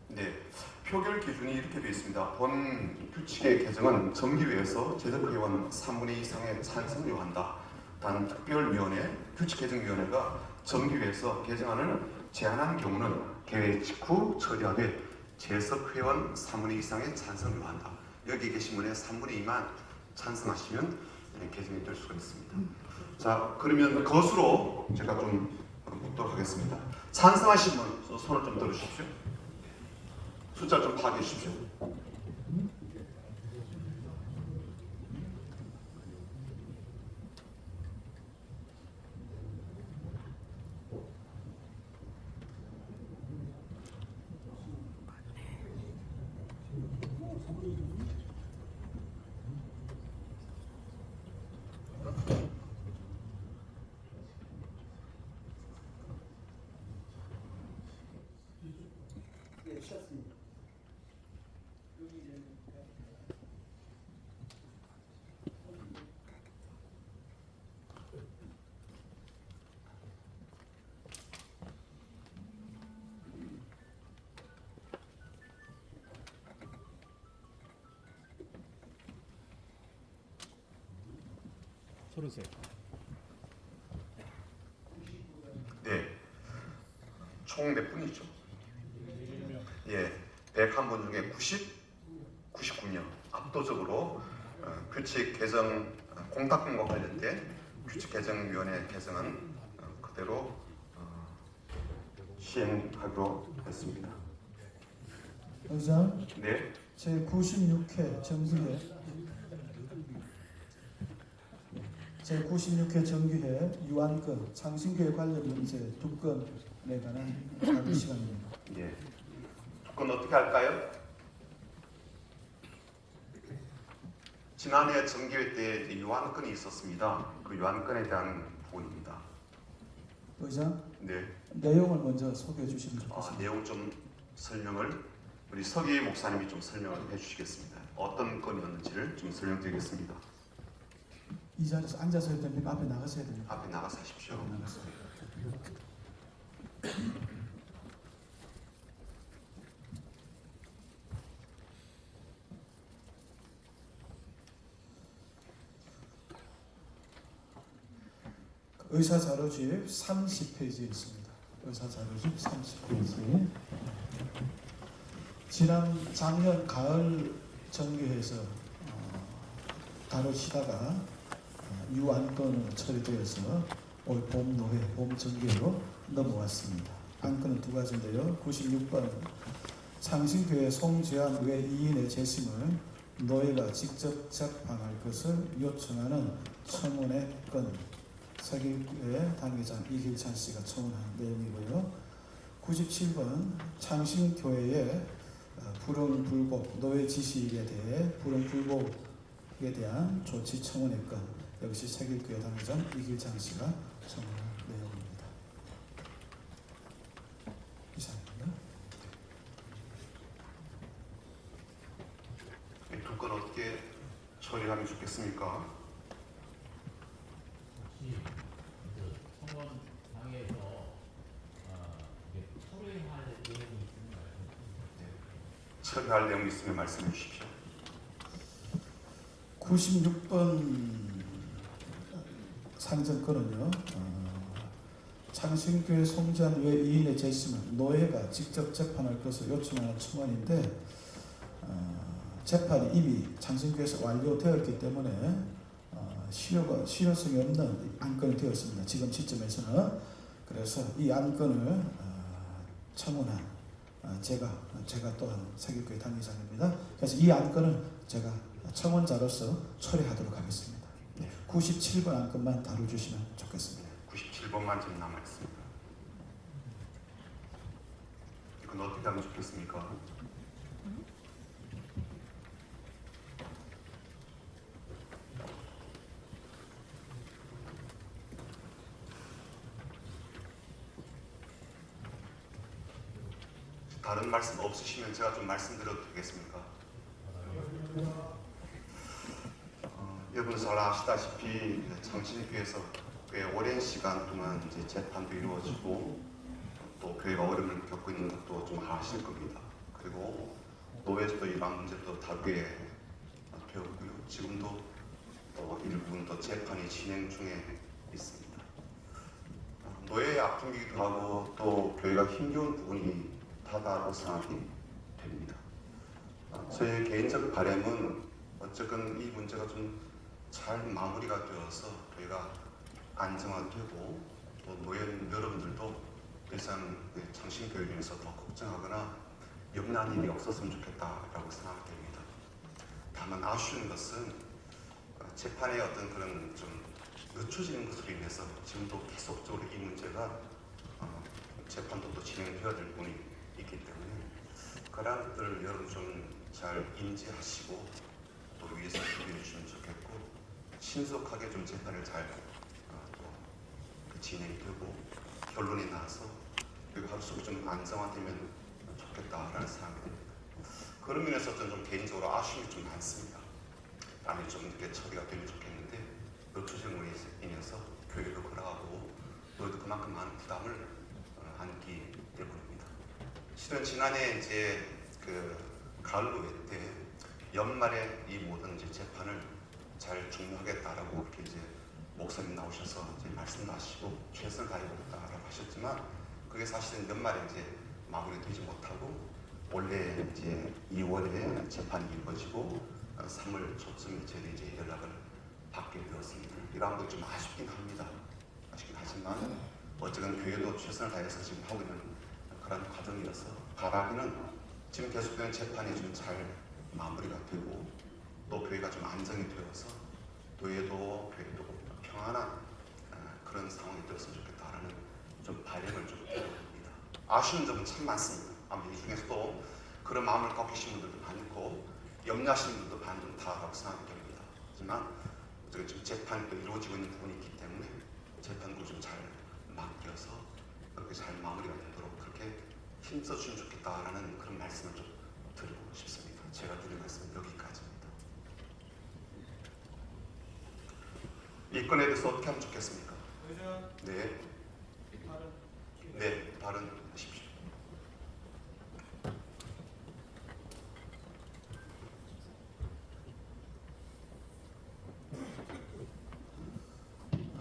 네, 표결 기준이 이렇게 되어 있습니다. 본 규칙의 개정은 정기회에서 제적회원 3분의 2 이상의 찬성을 요한다. 단 특별위원회, 규칙개정위원회가 정기회에서 개정안을 제안한 경우는 개회 직후 처리하되 재석회원 3분의 2 이상의 찬성을 요한다. 여기 계신 분의 3분의 2만 찬성하시면 개정이 될 수가 있습니다. 자, 그러면 것으로 제가 좀 묻도록 하겠습니다. 찬성하신 분 손을 좀 들어주십시오. 숫자 좀 파악해 주십시오. 네, 총 몇 분이죠? 예, 101분 중에 99명 압도적으로 규칙 개정 공탁권과 관련된 규칙 개정위원회 개정은 그대로 시행하기로 했습니다. 의장, 네, 제 96회 정기회 제96회 정기회 유한건 창신교회 관련 문제 2건에 관한 다른 시간입니다. 예. 두 건 어떻게 할까요? 지난해 정기회 때 이제 유한건이 있었습니다. 그 유한건에 대한 부분입니다. 의장, 네. 내용을 먼저 소개해 주시면 좋겠습니다. 내용 좀 설명을 우리 서기 목사님이 좀 설명을 해주시겠습니다. 어떤 건이었는지를 좀 설명드리겠습니다. 이 자리에서 앉아서 해야 됩니까? 앞에 나가서 해야 됩니까? 앞에 나가서 하십시오. 의사자료집 30페이지에 있습니다. 의사자료집 30페이지. 작년 가을 정기회에서 다루시다가 유안건으로 처리되어서 올 봄 노회, 봄 정기회로 넘어왔습니다. 안건은 두 가지인데요. 96번 창신교회 송지환 외 2인의 재심을 노회가 직접 재판할 것을 요청하는 청원의 건, 서기교회 당회장 이길찬 씨가 청원한 내용이고요. 97번 창신교회의 불응불복, 노회 지시에 대해 불응불복에 대한 조치 청원의 건, 역시 서기교회 당회장 이길찬 씨가 청원한 내용입니다. 이상입니다. 두 건 어떻게 처리하면 좋겠습니까? 청원 당에서 처리할 내용이 있으면 처리할 내용이 있으면 말씀해 주십시오. 96번 상정건은요. 창신교회 송지환 외 2인의 재심은 노회가 직접 재판할 것을 요청하는 청원인데 재판이 이미 창신교회에서 완료되었기 때문에 실효성이 없는 안건이 되었습니다. 지금 시점에서는. 그래서 이 안건을 청원한 제가 또한 서기교회 당회장입니다. 그래서 이 안건을 제가 청원자로서 처리하도록 하겠습니다. 97번 안건만 다뤄주시면 좋겠습니다. 97번만 좀 남아있습니다. 이건 어떻게 하면 좋겠습니까? 다른 말씀 없으시면 제가 좀 말씀드려도 되겠습니까? 여러분 잘 아시다시피 창신교회에서 꽤 오랜 시간 동안 이제 재판도 이루어지고 또 교회가 어려움을 겪고 있는 것도 좀 아실 겁니다. 그리고 노회에서도 이러한 문제도 다루게 되었고요. 지금도 또 일부분 또 재판이 진행 중에 있습니다. 노예의 아픔이기도 하고 또 교회가 힘겨운 부분이 다다고 생각이 됩니다. 저의 개인적 바람은 어쨌든 이 문제가 좀 잘 마무리가 되어서 교회가 안정화되고 또 노예 여러분들도 더 이상 창신교회에 대해서 더 걱정하거나 염려하는 일이 없었으면 좋겠다라고 생각됩니다. 다만 아쉬운 것은 재판의 어떤 그런 좀 늦춰지는 것으로 인해서 지금도 계속적으로 이 문제가 재판도 또 진행되어야 될 부분이 있기 때문에 그런 것들을 여러분 좀 잘 인지하시고 또 위에서 준비해 주시면 좋겠고 신속하게 좀 재판을 잘 진행되고 결론이 나서 그리고 하루속히 좀 안정화되면 좋겠다라는 생각이 듭니다. 그런 면에서 저는 좀 개인적으로 아쉬움이 좀 많습니다. 남이 좀 이렇게 처리가 되면 좋겠는데 늦춰지는 것에 인해서 교회도 그러하고 너희도 그만큼 많은 부담을 안기 때문입니다. 실은 지난해 이제 그 가을로회 때 연말에 이 모든 이제 재판을 잘 종료하겠다라고 이렇게 이제 목사님 나오셔서 이제 말씀도 하시고 최선을 다해보겠다라고 하셨지만 그게 사실은 연말에 이제 마무리되지 못하고 원래 이제 2월에 재판이 이루어지고 3월 초쯤에 저희들이 이제 연락을 받게 되었습니다. 이러한 건 좀 아쉽긴 합니다. 아쉽긴 하지만 어쨌든 교회도 최선을 다해서 지금 하고 있는 그런 과정이라서 바라기는 지금 계속되는 재판이 좀 잘 마무리가 되고 또 교회가 좀 안정이 되어서 노예도 교회도 평안 편안한 그런 상황이 되었으면 좋겠다라는 좀 바람을 좀 드립니다. 아쉬운 점은 참 많습니다. 아마 이 중에서도 그런 마음을 갖고 계신 분들도 많고 염려하시는 분들도 많다라고 생각이 됩니다. 하지만 지금 재판이 또 이루어지고 있는 부분이 있기 때문에 재판도 좀 잘 맡겨서 그렇게 잘 마무리가 되도록 그렇게 힘써주면 좋겠다라는 그런 말씀을 좀 드리고 싶습니다. 제가 드린 말씀은 여기까지입니다. 이 건에 대해서 어떻게 하면 좋겠습니까? 네. 네, 발언하십시오.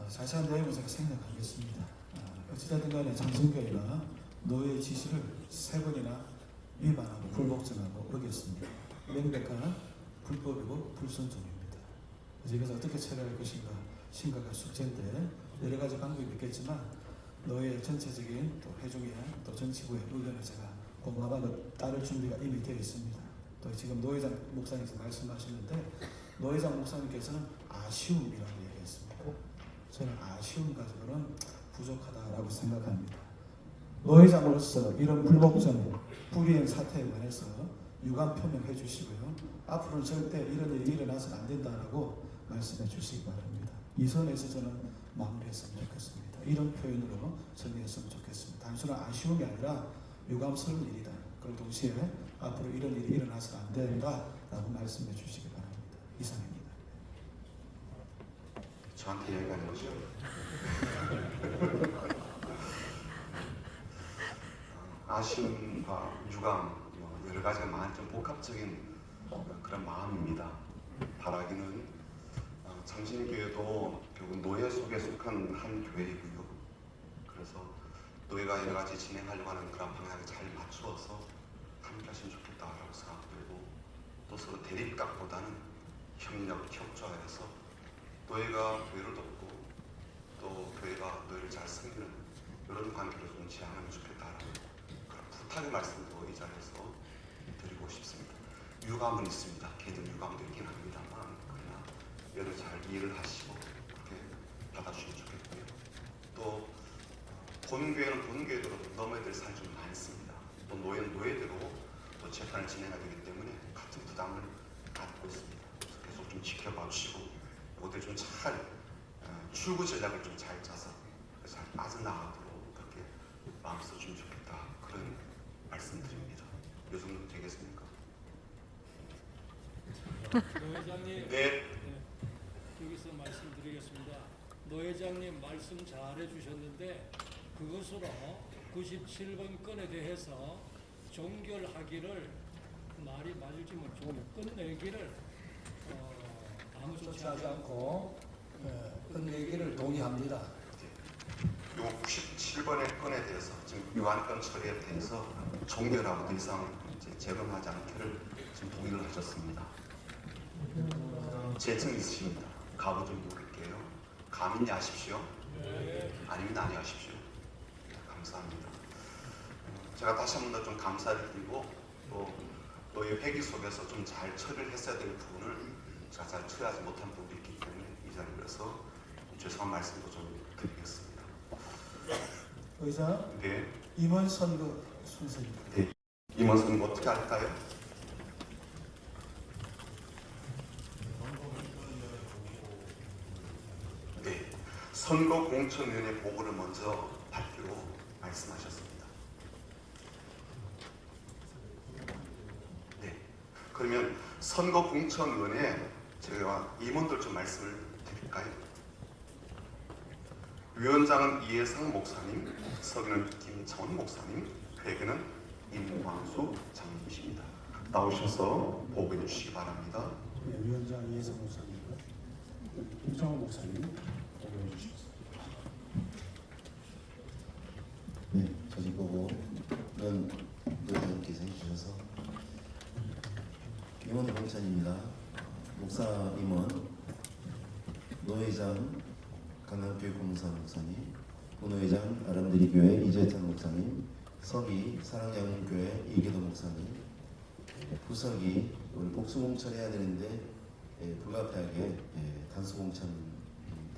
자세한 내용은 제가 생략하겠습니다. 어찌됐든 간에 장성교회가 노예의 지시를 3번이나 위반하고 불복종하고 어겼습니다. 명백한 불법이고 불순종입니다. 그래서 이것을 어떻게 처리할 것인가 심각한 숙제인데 여러 가지 방법이 있겠지만 노예 전체적인 또 회중의 또 정치부의 의견을 제가 공감하고 따를 준비가 이미 되어 있습니다. 또 지금 노회장 목사님께서 말씀하시는데 노회장 목사님께서는 아쉬움이라고 얘기했습니다. 저는 아쉬움 가지고는 부족하다라고 생각합니다. 노회장으로서 이런 불복종, 불이행 사태에 관해서 유감 표명해 주시고요. 앞으로는 절대 이런 일이 일어나서는 안 된다라고 말씀해 주시기 바랍니다. 이 선에서 저는 마무리했으면 좋겠습니다. 이런 표현으로 정리했으면 좋겠습니다. 단순한 아쉬움이 아니라 유감스러운 일이다. 그리고 동시에 앞으로 이런 일이 일어나서는 안 된다라고 말씀해 주시기 바랍니다. 이상입니다. 저한테 얘기하는 거죠? 아쉬움과 유감, 여러 가지가 많은 좀 복합적인 그런 마음입니다. 바라기는 장신교회도 결국 노예 속에 속한 한 교회이고요. 그래서 노예가 여러 가지 진행하려고 하는 그런 방향을 잘 맞추어서 함께 하시면 좋겠다라고 생각되고 또 서로 대립각보다는 협력, 협조하여서 노예가 교회를 돕고 또 교회가 노예를 잘 섬기는 이런 관계를 좀 지향하면 좋겠다라는 그런 부탁의 말씀도 이 자리에서 드리고 싶습니다. 유감은 있습니다. 걔들 유감도 있긴 합니다만 그러나 얘를 잘 이해를 하시고 그렇게 받아주시면 좋겠고요. 또 보는 교회는 보는 교회대로 넘어야 될 사안이 좀 많습니다. 또 노예는 노예대로 또 재판을 진행하게 되기 때문에 같은 부담을 갖고 있습니다. 그래서 계속 좀 지켜봐 주시고 모두 좀 잘 출구 전략을 좀 잘 짜서 잘 빠져나가도록 그렇게 마음 써주면 좋겠다. 그런 말씀드립니다. 이 정도 되겠습니까? 노 회장님, 네. 여기서 말씀드리겠습니다. 노 회장님 말씀 잘 해주셨는데 그것으로 97번 건에 대해서 종결하기를 말이 맞을지 모르지만 끝내기를 아무 조치 하지 않고 끝내기를 동의합니다. 요 97번의 건에 대해서 지금 유한건 처리에 대해서 종결하고 더 이상 재검하지 않기를 지금 동의를 하셨습니다. 재청 있으십니다. 가부 좀 물을게요. 감인지 아십시오? 아니면 아니 하십시오. 감사합니다. 제가 다시 한 번 더 좀 감사를 드리고 또 이 회기 속에서 좀 잘 처리를 했어야 될 부분을 제가 잘 처리하지 못한 부분이 있기 때문에 이 자리에서 죄송한 말씀도 좀 드리겠습니다. 의사, 네. 임원 선거 순서입니다. 네. 임원 선거 어떻게 할까요? 네. 선거공천위원회 보고를 먼저 받기로 말씀하셨습니다. 네. 그러면 선거공천위원회 제가 임원들 좀 말씀을 드릴까요? 위원장은 이해상 목사님, 서기는 김창원 목사님, 회계는 임광수 장님이십니다. 나오셔서 보고해 주시기 바랍니다. 네, 위원장 이해상 목사님과 김창원 목사님 보고해 주시겠습니다. 네, 조직 보고는 노회장님께서 해주셔서 임원 공천입니다. 목사 임원 노회장 강남교회 공사 목사님, 부노회장 아람드리교회 이재탄 목사님, 서기 사랑양교회 이계도 목사님, 부서기 오늘 복수공천해야 되는데 불가피하게 단수공천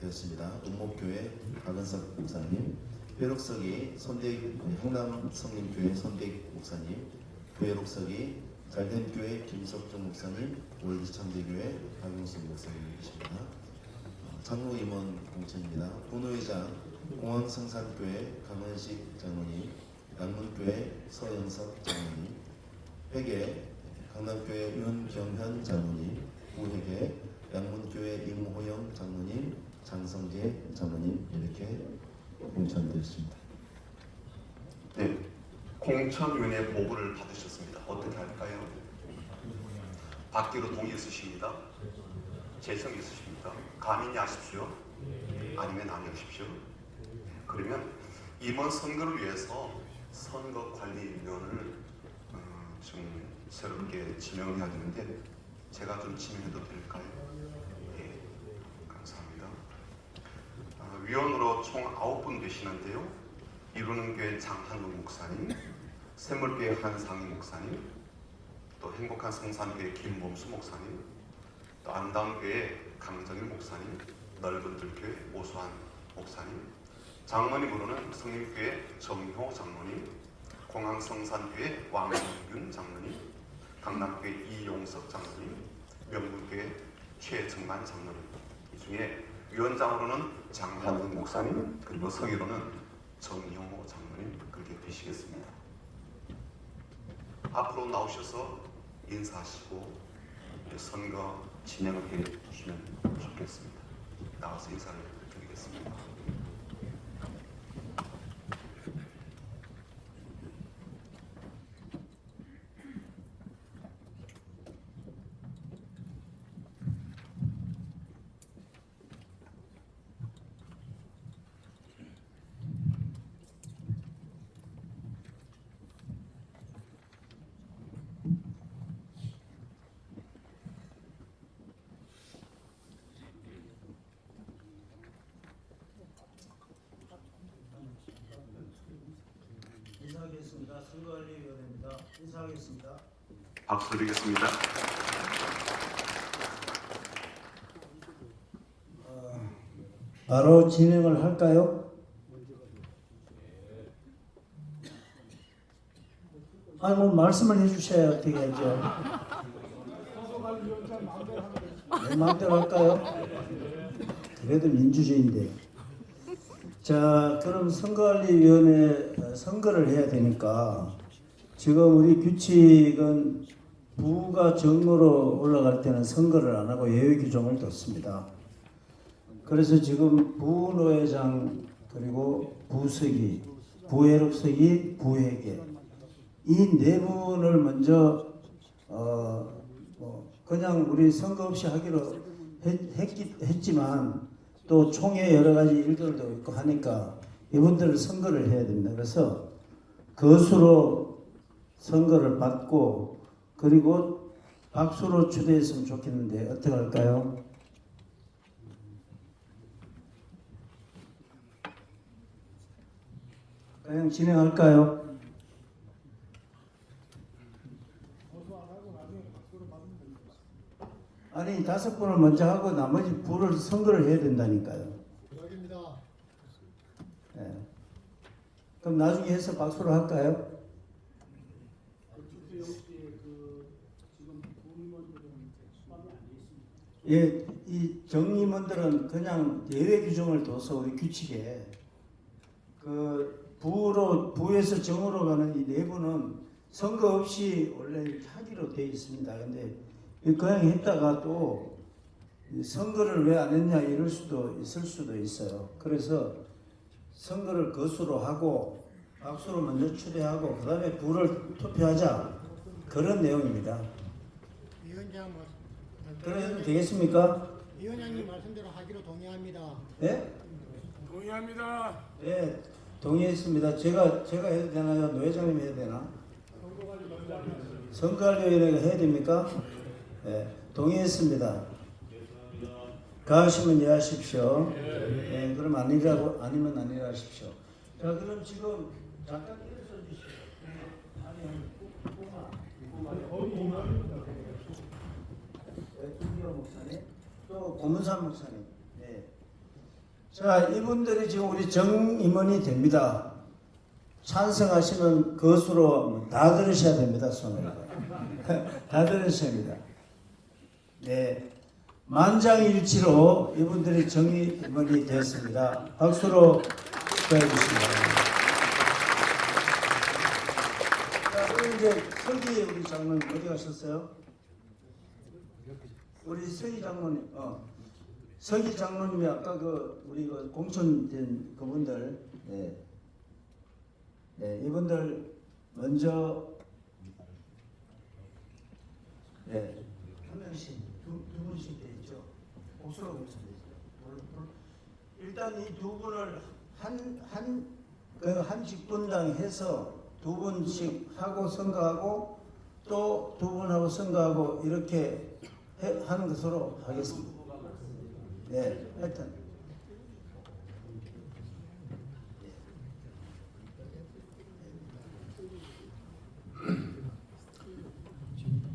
되었습니다. 운목교회 박은석 목사님, 회록석이 향남 성림교회 손대익 목사님, 회록석이 잘된교회 김석정 목사님, 월드창대교회 박용수 목사님이십니다. 장로 임원 공천입니다. 본회장 공항성산교회 강원식 장로님, 양문교회 서영석 장로님, 회계 강남교회 윤경현 장로님, 부회계 양문교회 임호영 장로님, 장성재 장로님 이렇게 공천되었습니다. 네, 공천위원회 보고를 받으셨습니다. 어떻게 할까요? 받기로 동의 있으십니다. 재성 있으십니까? 감인이 하십시오. 아니면 안 하십시오. 그러면 이번 선거를 위해서 선거관리위원을 좀 새롭게 지명을 해야 되는데 제가 좀 지명해도 될까요? 예, 감사합니다. 위원으로 총 9분 되시는데요. 이루는 교회 장한웅 목사님, 샘물교회 한상희 목사님, 또 행복한 성산교회 김범수 목사님, 또 아름다운 교회 강정일 목사님, 넓은 들교회 오수환 목사님, 장로님으로는 성림교회 정효 장로님, 공항성산교회 왕영균 장로님, 강남교회 이용석 장로님, 명문교회 최정만 장로님, 이 중에 위원장으로는 장한웅 목사님, 그리고 서기로는 정효 장로님 그렇게 되시겠습니다. 앞으로 나오셔서 인사하시고 선거 진행을 해 주시면 좋겠습니다. 나와서 인사를 드리겠습니다. 인사하겠습니다. 선거관리위원회입니다. 인사하겠습니다. 박수 드리겠습니다. 바로 진행을 할까요? 아니 뭐 말씀을 해주셔야 어떻게 하죠? 내 마음대로 할까요? 그래도 민주주의인데. 자, 그럼 선거관리위원회 선거를 해야 되니까 지금 우리 규칙은 부가 정으로 올라갈 때는 선거를 안 하고 예외 규정을 뒀습니다. 그래서 지금 부노회장 그리고 부서기, 부회록서기, 부회계 이 네 분을 먼저 그냥 우리 선거 없이 하기로 했지만 또 총회 여러 가지 일들도 있고 하니까 이분들을 선거를 해야 됩니다. 그래서 거수로 선거를 받고 그리고 박수로 추대했으면 좋겠는데 어떻게 할까요? 그냥 진행할까요? 아니 5분을 먼저 하고 나머지 부를 선거를 해야 된다니까요. 여기입니다. 네. 그럼 나중에 해서 박수로 할까요? 예, 이 정임원들은 그냥 예외 규정을 둬서 우리 규칙에 그 부에서 정으로 가는 이 네 분은 선거 없이 원래 하기로 되어 있습니다. 근데 그냥 했다가 또 선거를 왜 안 했냐 이럴 수도 있을 수도 있어요. 그래서 선거를 거수로 하고 박수로 먼저 추대하고 그 다음에 부를 투표하자 그런 내용입니다. 위원장 그래도 되겠습니까? 위원장님 말씀대로 하기로 동의합니다. 네? 동의합니다. 네, 동의했습니다. 제가 해도 되나요? 노 회장님 해야 되나? 선거관리위원회가 해야 됩니까? 네, 동의했습니다. 가하시면 예하십시오. 네, 그럼 아니면 아니라 하십시오. 자, 그럼 지금 잠깐 일어서 주시죠. 김기호 목사님, 또 고문산 목사님. 네. 자, 이분들이 지금 우리 정임원이 됩니다. 찬성하시면 것으로 다 들으셔야 됩니다. 손을. 다 들으셔야 합니다. 네. 만장일치로 이분들이 정임원이 됐습니다. 박수로 축하해 주시기 바랍니다. 자, 그럼 이제 서기 우리 장로님 어디 가셨어요? 우리 서기 장로님, 서기 장로님이 아까 우리 공천된 그분들, 네, 이분들 먼저, 한 명씩 두 분씩 돼 있죠. 목소리가 목소리. 일단 이 두 분을 한 직분당 해서 두 분씩 하고 선거하고 또 두 분하고 선거하고 이렇게 하는 것으로 하겠습니다. 네, 하여튼.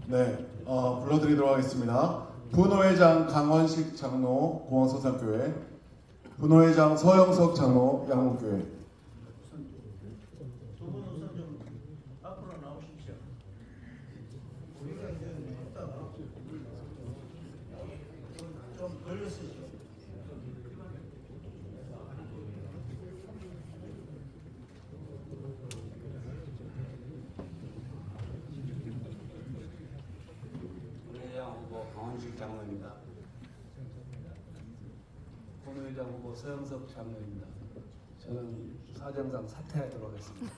네, 불러드리도록 하겠습니다. 분호회장 강원식 장로 공원서산교회, 분호회장 서영석 장로 양목교회. 두 분 우선 좀 앞으로 나오십시오. 우리가 이제 했다가 좀 걸렸으죠. 분회장 후보 강원식 장로입니다. 분회장 후보 서영석 장로입니다. 저는 사정상 사퇴하도록 하겠습니다.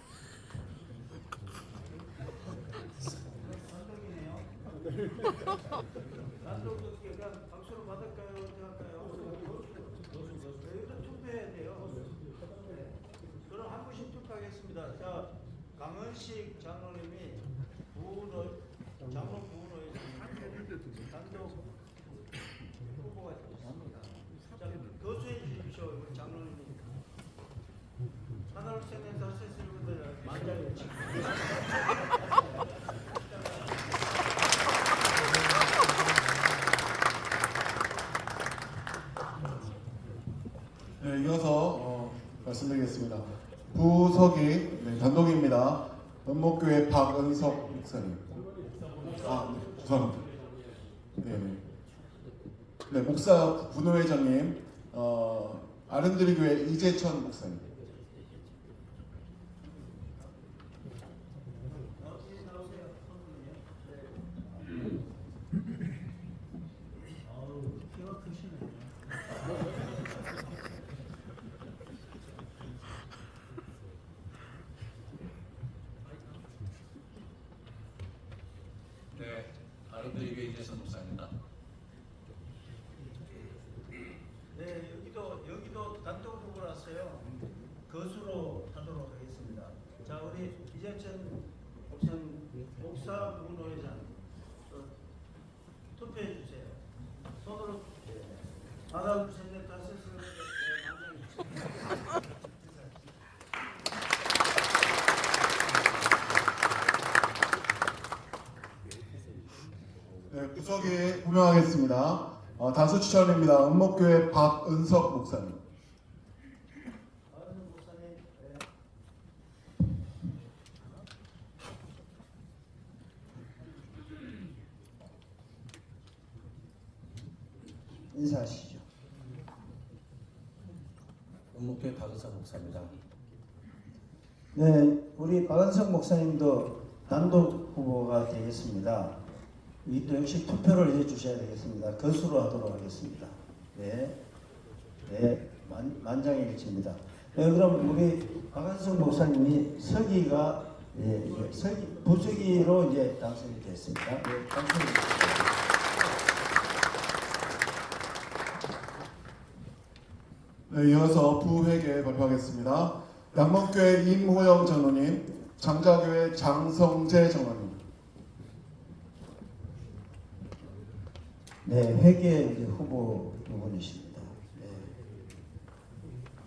단독 그냥 박수로 받을까요? 어떻게 할까요? 여기도 투표해야 돼요. 그럼 한 분씩 투표하겠습니다. 자, 강은식 장로님이 장로 부의회 단독 후보가 됐습니다. 자, 거수해 주십시오, 우리 장로님이. 하나를 세는 다섯 분들 만장일치. 네, 이어서 말씀드리겠습니다. 부석이 단독입니다. 원목교회 박은석 목사님. 죄송합니다. 네, 목사 분호회장님, 아른드리교회 이재천 목사님. 네, 아름드리교회 이재선 목사입니다. 네, 여기도 단독 후보라서요. 거수로 하도록 하겠습니다. 자, 우리 이재천 목사 부의회장 투표해 주세요. 손으로 하나, 둘, 셋, 넷, 다섯, 여섯, 네, 부석이 호명하겠습니다. 다수 추천입니다. 원목교회 박은석 목사님. 인사하시죠. 원목교회 박은석 목사입니다. 네, 우리 박은석 목사님도 단독 후보가 되겠습니다. 이도 역시 투표를 해주셔야 되겠습니다. 거수로 하도록 하겠습니다. 네, 만장일치입니다. 네, 그럼 우리 박은석 목사님이 서기가 부서기로 이제 당선이 됐습니다. 네, 당선이 네, 이어서 부회계 발표하겠습니다. 양목교회 임호영 장로님, 장자교회 장성재 장로님. 네, 회계 이제 후보 두 분이십니다.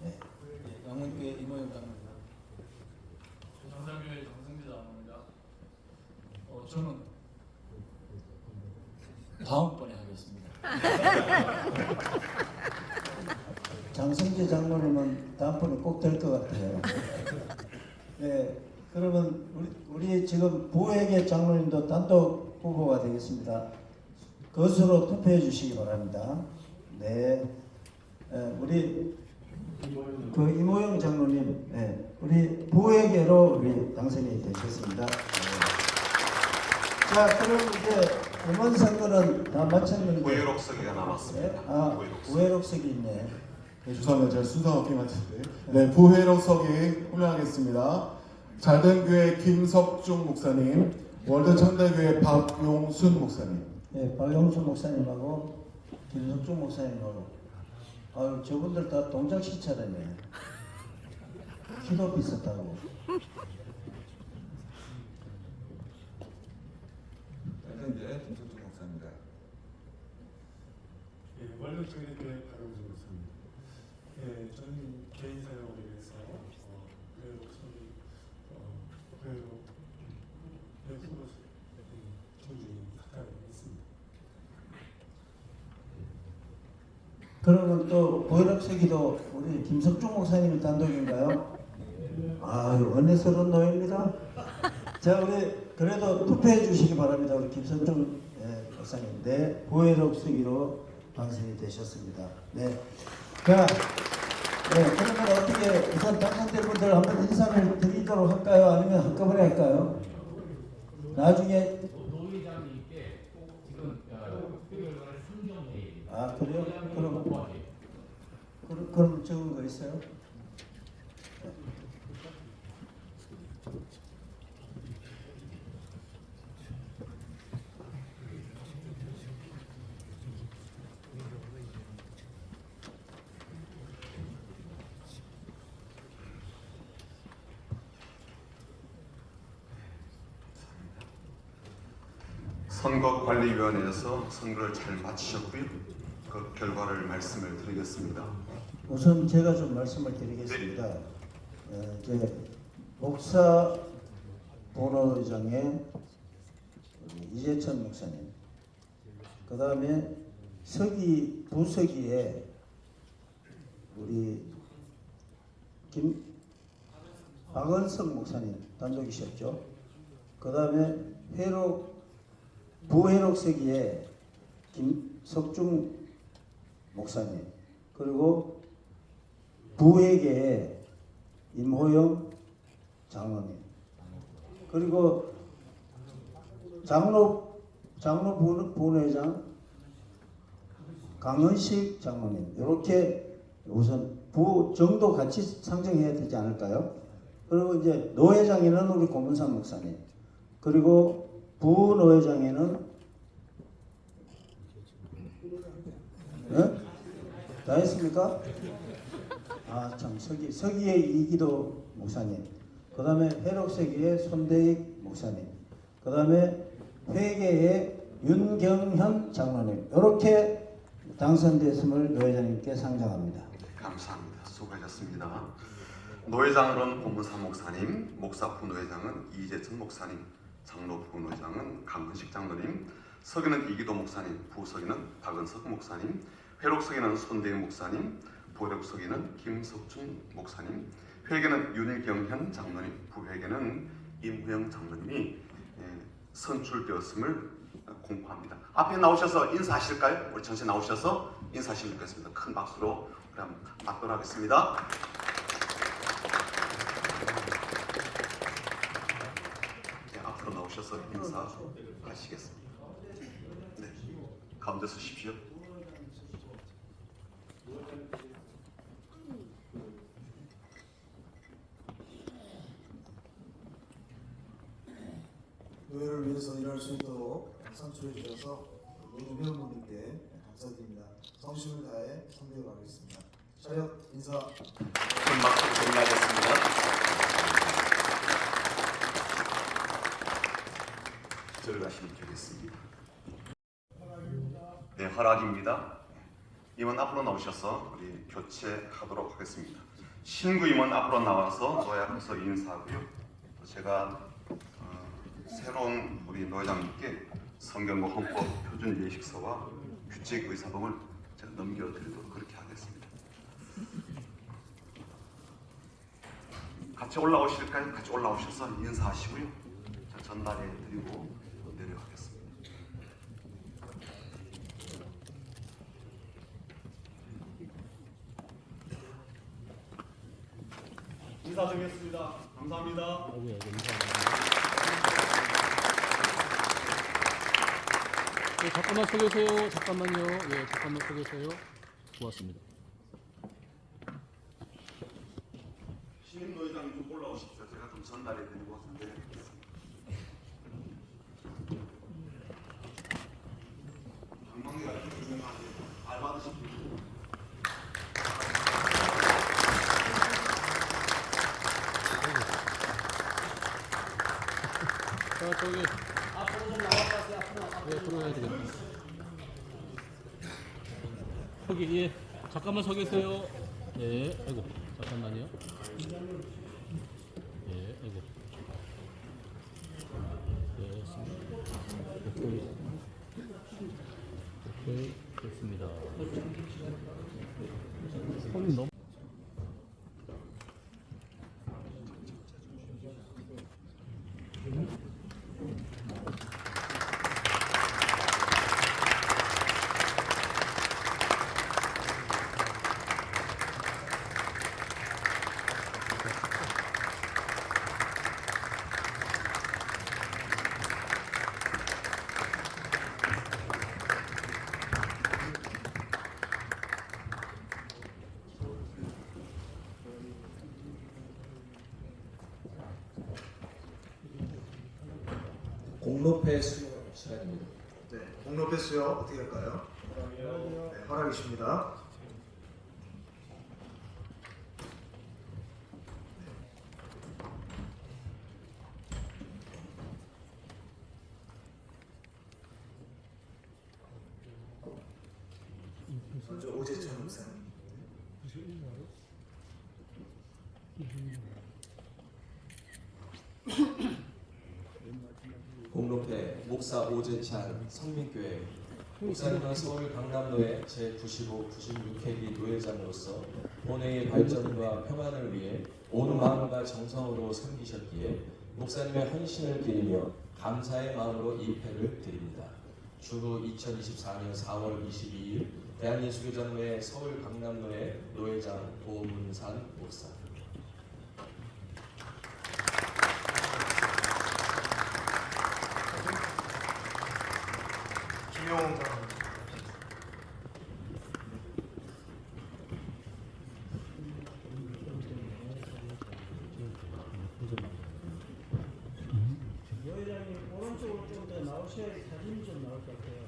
네. 양문교회 임호영 장로입니다. 장자교회 장성재 장로입니다. 저는 다음번에 하겠습니다. 장성재 장로님은 다음번에 꼭 될 것 같아요. 네, 그러면 우리 지금 부회계 장로님도 단독 후보가 되겠습니다. 그것으로 투표해 주시기 바랍니다. 네, 우리 그 이모영 장로님, 네, 우리 부회계로 우리 당선이 되셨습니다. 네. 자, 그럼 이제 이번 선거는 다 마쳤는데 부회록서기가 남았습니다. 아, 부회록석이 있네. 네, 죄송합니다. 제가 순서 어깨 맞췄는데. 네, 부회록석이 호명하겠습니다. 잘된교회 김석중 목사님, 월드천대교회 박용순 목사님. 네, 박용순 목사님하고 김석중 목사님하고. 아유, 저분들 다 동작 시차라네. 키도 비슷하고. 잘된교회 김석중 목사입니다. 예, 월드천대교회 박용순 목사입니다. 예, 저는 개인 사역을 위해서 후보로 청중이 사퇴하고 있습니다. 그러면 또 부회록서기도 우리 김석중 목사님 단독인가요? 아유, 은혜스러운 노예입니다. 자, 우리 그래도 투표해 주시기 바랍니다. 우리 김석중 목사님. 네, 부회록서기로 당선이 되셨습니다. 네. 자, 네, 그러면 어떻게 우선 당선된 분들 한번 인사를 드리도록 할까요? 아니면 한꺼번에 할까요? 나중에. 노회장님께 꼭 지금 투표 결과를 상정해. 아, 그래요? 그럼 적은 거 있어요? 선거관리위원회에서 선거를 잘 마치셨고요. 그 결과를 말씀을 드리겠습니다. 우선 제가 좀 말씀을 드리겠습니다. 이제 목사 본회의장의 이재천 목사님, 그 다음에 부서기에 우리 박은석 목사님 단독이셨죠. 그 다음에 부회록서기에 김석중 목사님, 그리고 부회계에 임호영 장로님, 그리고 장로 부회장 강은식 장로님, 이렇게 우선 부 정도 같이 상정해야 되지 않을까요? 그리고 이제 노회장에는 우리 고문상 목사님, 그리고 부노회장에는 다 했습니까? 아, 참, 서기의 이기도 목사님, 그 다음에 회록서기의 손대익 목사님, 그 다음에 회계의 윤경현 장로님, 이렇게 당선됐음을 노회장님께 상정합니다. 감사합니다. 수고하셨습니다. 노회장으로는 고문사 목사님, 목사 부노회장은 이재천 목사님, 장로 부노회장은 강근식 장로님, 서기는 이기도 목사님, 부서기는 박은석 목사님, 회록서기는 손대익 목사님, 부회록서기는 김석중 목사님, 회계는 윤경현 장로님, 부회계는 임후영 장로님이 선출되었음을 공포합니다. 앞에 나오셔서 인사하실까요? 우리 전체 나오셔서 인사하시면 좋겠습니다. 큰 박수로 그럼 받도록 하겠습니다. 네, 앞으로 나오셔서 인사하시겠습니다. 네, 가운데 서십시오. 노예를 위해서 일할 수 있도록 선출해 주셔서 모든 회원분들께 감사드립니다. 성심을 다해 섬겨가겠습니다. 차렷 인사. 큰 박수로 정리하겠습니다. 들어가시면 되겠습니다. 네, 허락입니다. 임원 앞으로 나오셔서 우리 교체하도록 하겠습니다. 신구 임원 앞으로 나와서 노예 앞에서 인사하고요. 제가 새로운 우리 노회장님께 성경과 헌법 표준 예식서와 규칙 의사봉을 제가 넘겨드리도록 그렇게 하겠습니다. 같이 올라오실까요? 같이 올라오셔서 인사하시고요. 자, 전달해 드리고 내려가겠습니다. 인사드리겠습니다. 감사합니다. 네, 잠깐만 서 계세요. 잠깐만요. 예, 잠깐만 서 계세요. 고맙습니다. 시민노회장님 좀 올라오십시오. 제가 좀 전달해 드리고 내려가겠습니다. 방망이가 이렇게 유명한데 알바드시 자, 저기 앞으로 좀 나와주세요. 앞으로. 예, 들어가야 되겠다. 저기 예, 잠깐만 서 계세요. 예, 아이고, 잠깐만요. 예, 아이고. 예, 오케이, 됐습니다. 손이 너무. 공로패 수용 시간입니다. 네, 공로패 수요 어떻게 할까요? 네, 허락이십니다. 먼저 오재천 목사님. 공로패 목사 오재찬 성민교회 목사님은 서울 강남로의 제95, 96회기 노회장으로서 본회의 발전과 평안을 위해 온 마음과 정성으로 섬기셨기에 목사님의 헌신을 기리며 감사의 마음으로 입회를 드립니다. 주후 2024년 4월 22일 대한예수교장로회 서울 강남로의 노회장 고문산 목사. 김용훈 장. 노회장님 오른쪽으로 좀 더 나오셔야 사진이 좀 나올 것 같아요.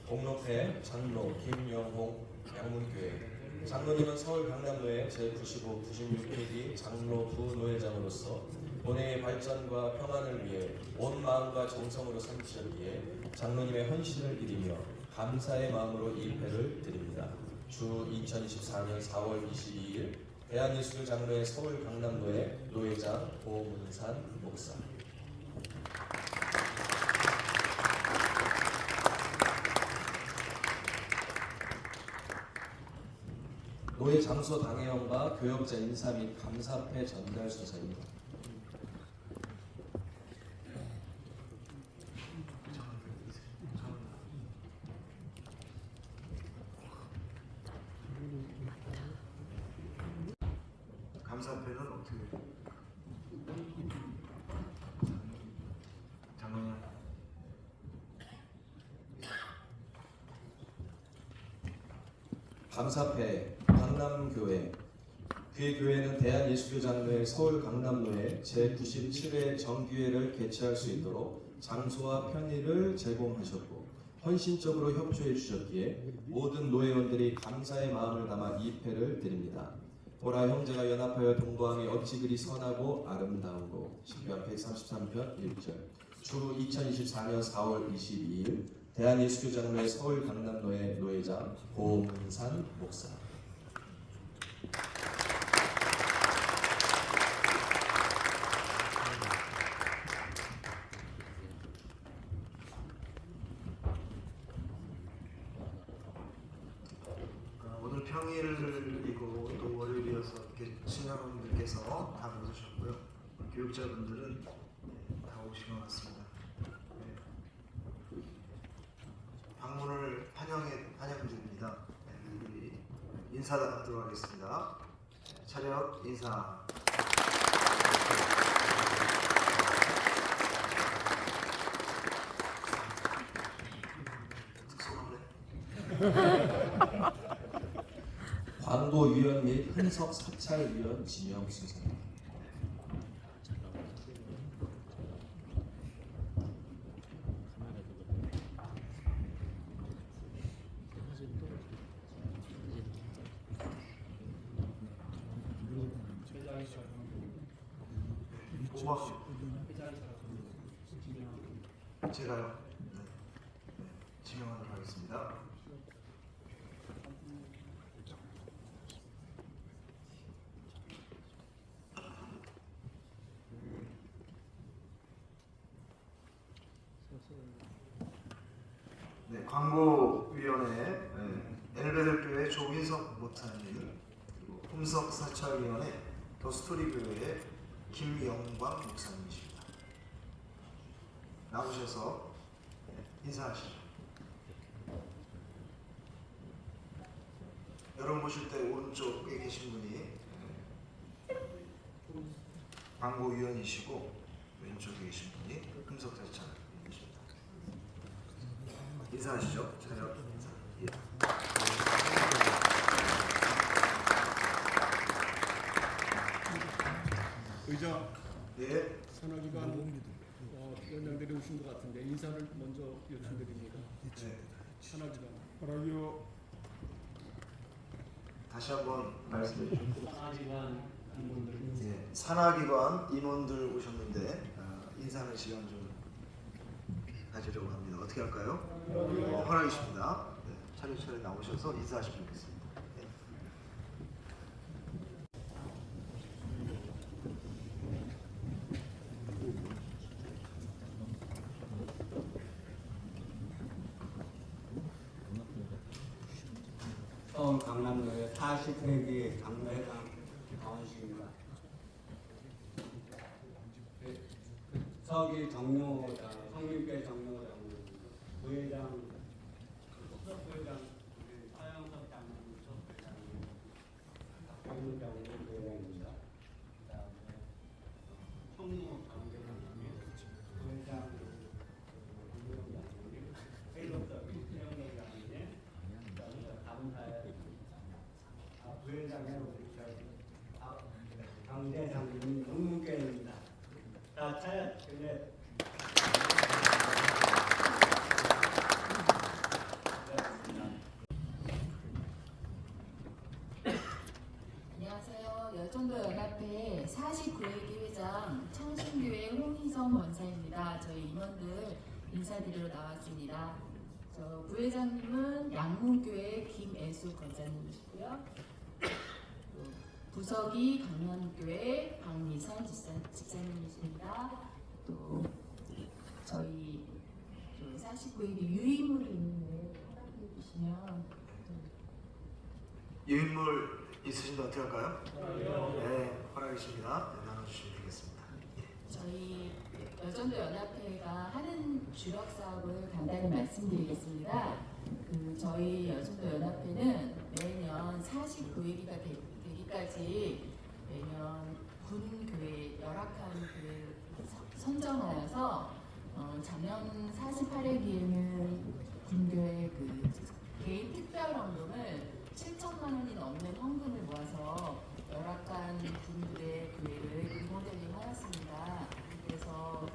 공로패 장로 김영홍 양문교회 장로님은 서울 강남로의 제95, 96회기 장로 부노회장으로서 본회의 발전과 평안을 위해 온 마음과 정성으로 섬기셨기에 장로님의 헌신을 기리며 감사의 마음으로 입회를 드립니다. 주 2024년 4월 22일 대한예수교 장로회 서울 강남로의 노회장 고문산 목사. 노회 장소 당회원과 교역자 인사 및 감사패 전달 순서입니다. 감사패는 어떻게? 장로님. 감사패 강남교회 그의 교회는 대한예수교장로회 서울 강남로에 제97회 정기회를 개최할 수 있도록 장소와 편의를 제공하셨고 헌신적으로 협조해 주셨기에 모든 노회원들이 감사의 마음을 담아 입회를 드립니다. 보라 형제가 연합하여 동거함이 어찌 그리 선하고 아름다운고 시편 133편 1절 주 2024년 4월 22일 대한예수교장로회 서울 강남로의 노회장 고문산 목사. 오늘 평일이고 또 월요일이어서 이렇게 신앙원들께서 다 모여주셔서 교육자분들은 다 오신 것 같습니다. 방문을 환영드립니다. 우리 인사하도록 하겠습니다. 차렷 인사. 광고위원 및 흔석 사찰위원 지명 순서입니다. 제가요. 지명하도록 하겠습니다. 네, 광고위원회 엘베델교회 조민석 목사님, 그리고 홍석 사찰위원회 더스토리교회 김영광 목사님이십니다. 나오셔서 인사하시죠. 여러분 보실 때 오른쪽에 계신 분이 광고위원이시고 왼쪽에 계신 분이 홍석 사찰위원이십니다. 인사하시죠. 차렷 인사. 의장. 네. 산하기관 위원장들이 오신 것 같은데 인사를 먼저 요청드립니다. 네. 산하기관. 허락이요. 다시 한번 말씀해 주시죠. 산하기관 임원들. 네, 산하기관 임원들 오셨는데 인사하는 시간 좀 가지려고 합니다. 어떻게 할까요? 허락이십니다. 네, 차례차례 나오셔서 인사하시면 좋겠습니다. 네. 서울 강남구의 40회기 강로회장 강원식입니다. 서기 정용호장, 성민교회 정용호장, 부회장, 수석부회장, 서영석 장로님, 수석부회장님, 박병훈 장로님 부회장입니다. 그다음에 총무 강대장님, 부회장 김우영 장로님, 회의록서 김태영 회장님, 그다음에 감사회 부회장의 우리 강대장님 농문교회입니다. 자, 차렷. 근데 안녕하세요. 여전도연합회 49회기 회장 청신교회 홍희성 권사입니다. 저희 임원들 인사드리러 나왔습니다. 저 부회장님은 양문교회 김애수 권사님이시고요. 부석이 강남교회 박미선 집사님이십니다. 또 저희 49회기 유인물이 있는데 허락해 주시면 유인물 있으신데 어떻게 할까요? 네, 허락이십니다. 네, 나눠주시면 되겠습니다. 저희 여전도 연합회가 하는 주력 사업을 간단히 말씀드리겠습니다. 저희 여전도 연합회는 매년 49회기가 되기까지 매년 군교회, 열악한 교회 선정하여서 작년 48회기에는 군교회 개인 특별 헌금을 7천만 원이 넘는 헌금을 모아서 열악한 군들의 교회를 리모델링 하였습니다. 그래서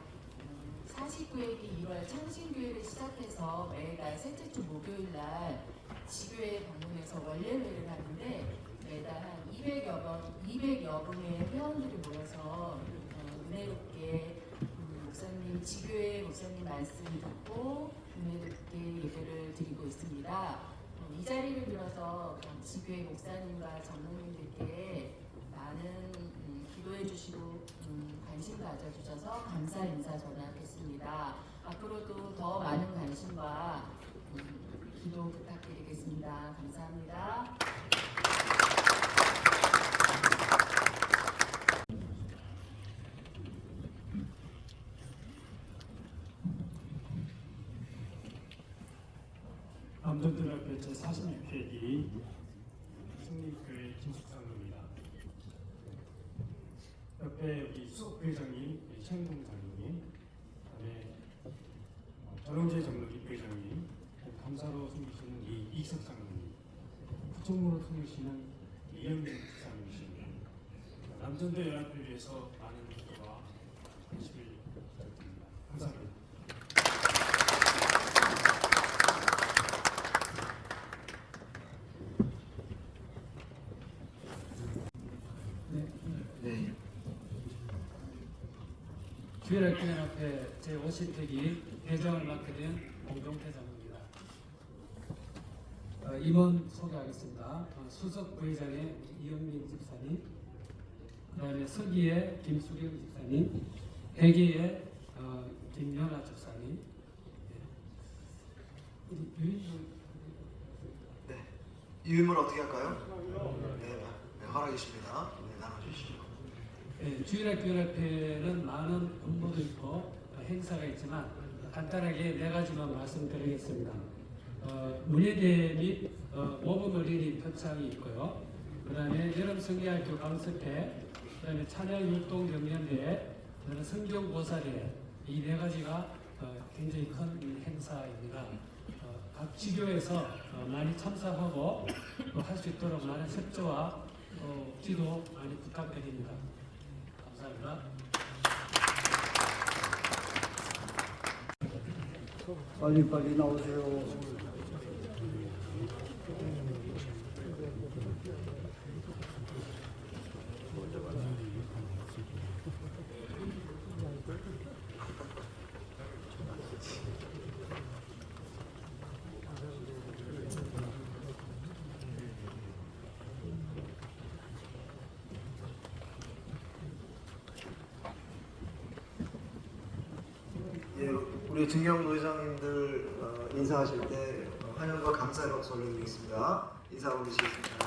49회기 1월 청신교회를 시작해서 매달 셋째 주 목요일날 지교회 방문해서 원례회를 하는데 매달 한 200여 분의 회원들이 모여서 은혜롭게 목사님, 지교회 목사님 말씀 듣고 은혜롭게 예배를 드리고 있습니다. 이 자리를 빌어서 지교회 목사님과 장로님들께 많은 기도해 주시고 관심 가져주셔서 감사 인사 전하겠습니다. 앞으로도 더 많은 관심과 기도 부탁드리겠습니다. 감사합니다. 연합회 우리 수석 부회장님, 최영동 장로님, 그다음에 전홍재 장로님 부회장님, 감사로 섬기시는 이익석 장로님, 부총무로 섬기시는 이영민 장로님, 남전대 연합회를 위해서 많은 기도와 관심을 부탁드립니다. 감사합니다. 네. 주일학교연합회 제50회기 회장을 맡게 된 공동회장입니다. 임원 소개하겠습니다. 수석 부회장의 이영민 집사님, 그다음에 서기의 김수경 집사님, 회계의 김연아 집사님, 네. 유임을 어떻게 할까요? 네, 허락이십니다. 네, 나눠주시죠. 주일학교연합회는 많은 업무도 있고 행사가 있지만 간단하게 4가지만 말씀드리겠습니다. 문예대 및 모범 어린이 표창이 있고요. 그 다음에 여름성기학교 강습회, 그 다음에 찬양율동경연대회, 그 다음에 성경보살회, 이 4가지가 굉장히 큰 행사입니다. 각 지교에서 많이 참석하고 할 수 있도록 많은 협조와 지도 많이 부탁드립니다. 감사합니다. 빨리 나오세요. 예, 우리 증경 노회장님들 인사하실 때 환영과 감사의 박수 올려드리겠습니다. 인사 올리시겠습니다.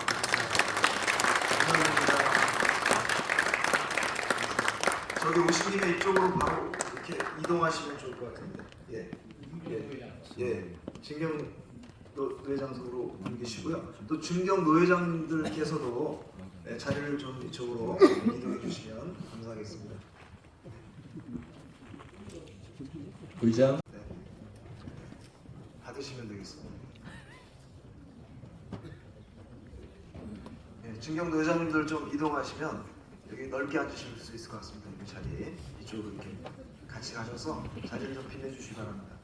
감사합니다. 저기 오신 김에 이쪽으로 바로 이렇게 이동하시면 좋을 것 같은데. 예. 증경 노회장석으로 옮기시고요. 또 증경 노회장님들께서도 자리를 좀 이쪽으로 이동해 주시면 감사하겠습니다. 의장. 네. 받으시면 되겠습니다. 네, 증경도 회장님들 좀 이동하시면 여기 넓게 앉으실 수 있을 것 같습니다. 이 자리 이쪽으로 이렇게 같이 가셔서 자리를 좀 빛내주시기 바랍니다.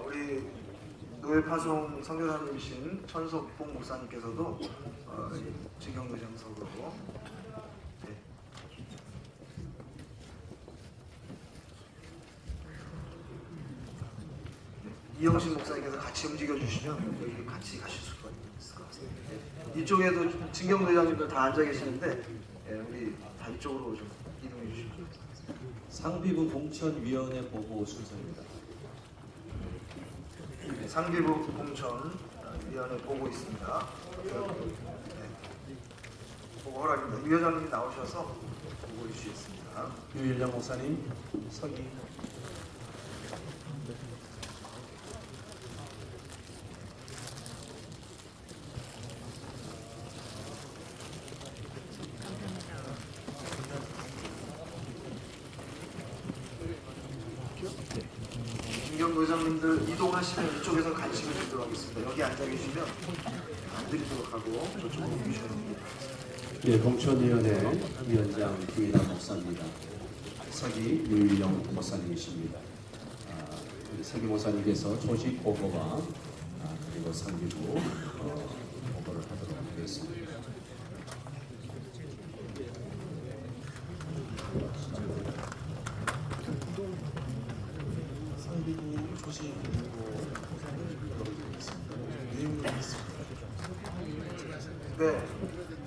우리 노예파송 성교사님이신 천석봉 목사님께서도 증경노장석으로 이영신 목사님께서 같이 움직여 주시면 여기 같이 가실 수가 있을 것 같습니다. 이쪽에도 증경노장님들 다 앉아 계시는데 우리 다 이쪽으로 좀 이동해 주시면 좋겠습니다. 상비부 공천위원회 보고 순서입니다. 상비부 공천위원회 보고 있습니다. 보고 허락입니다. 이 회장님이 나오셔서 보고 주시겠습니다. 유일령 목사님 서기. 김경도 회장님들 이동하시면 이쪽에서 관심을 주도록 하겠습니다. 여기 앉아 계시면 안 드리도록 하고 저쪽으로 옮기셔야 됩니다. 예, 공천위원회 위원장 김인환 목사입니다. 서기 유일령 목사님이십니다. 우리 서기 목사님께서 조직 보고와 그리고 상기부 보고를 하도록 하겠습니다. 상비부 조직 네,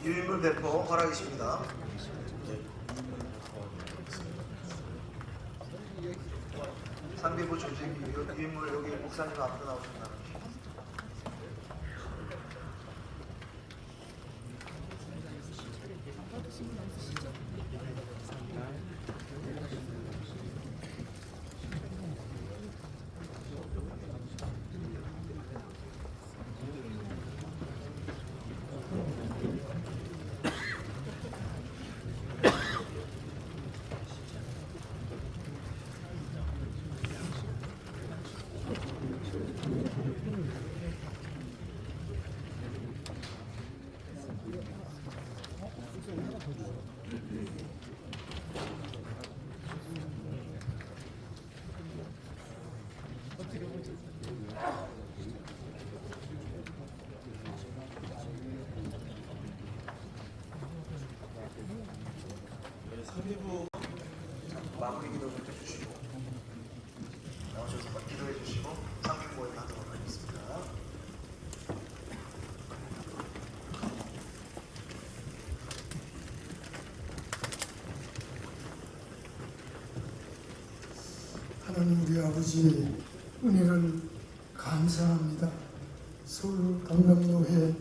유인물 배포 허락이십니다. 상비부 조직 유인물 여기 목사님 앞으로 나오셨나? 선리부 마무리 기도 좀 해주시고 나오셔서 기도해 주시고 상비부에 가도록 하겠습니다. 하나님 우리 아버지 은혜를 감사합니다. 서울 강남노회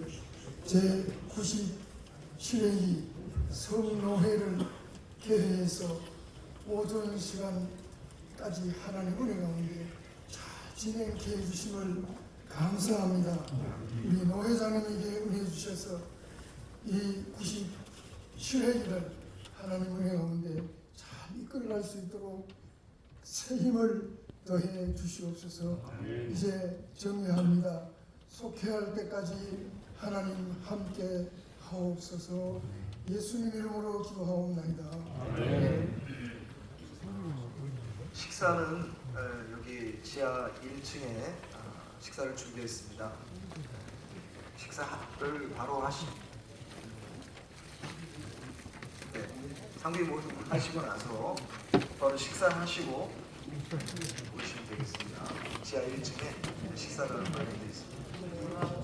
제97회기 성노회를 개회해서 모든 시간까지 하나님 은혜 가운데 잘 진행해 주심을 감사합니다. 우리 노회장님에게 은혜 주셔서 이 97회기를 하나님 은혜 가운데 잘 이끌어갈 수 있도록 새 힘을 더해 주시옵소서. 이제 정리합니다. 속회할 때까지 하나님 함께 하옵소서. 예수님 이름으로 기도하옵나이다. 식사는 여기 지하 1층에 식사를 준비했습니다. 식사를 바로 상비 모두 하시고 나서 바로 식사하시고 오시면 되겠습니다. 지하 1층에 식사를 마련되어 있습니다.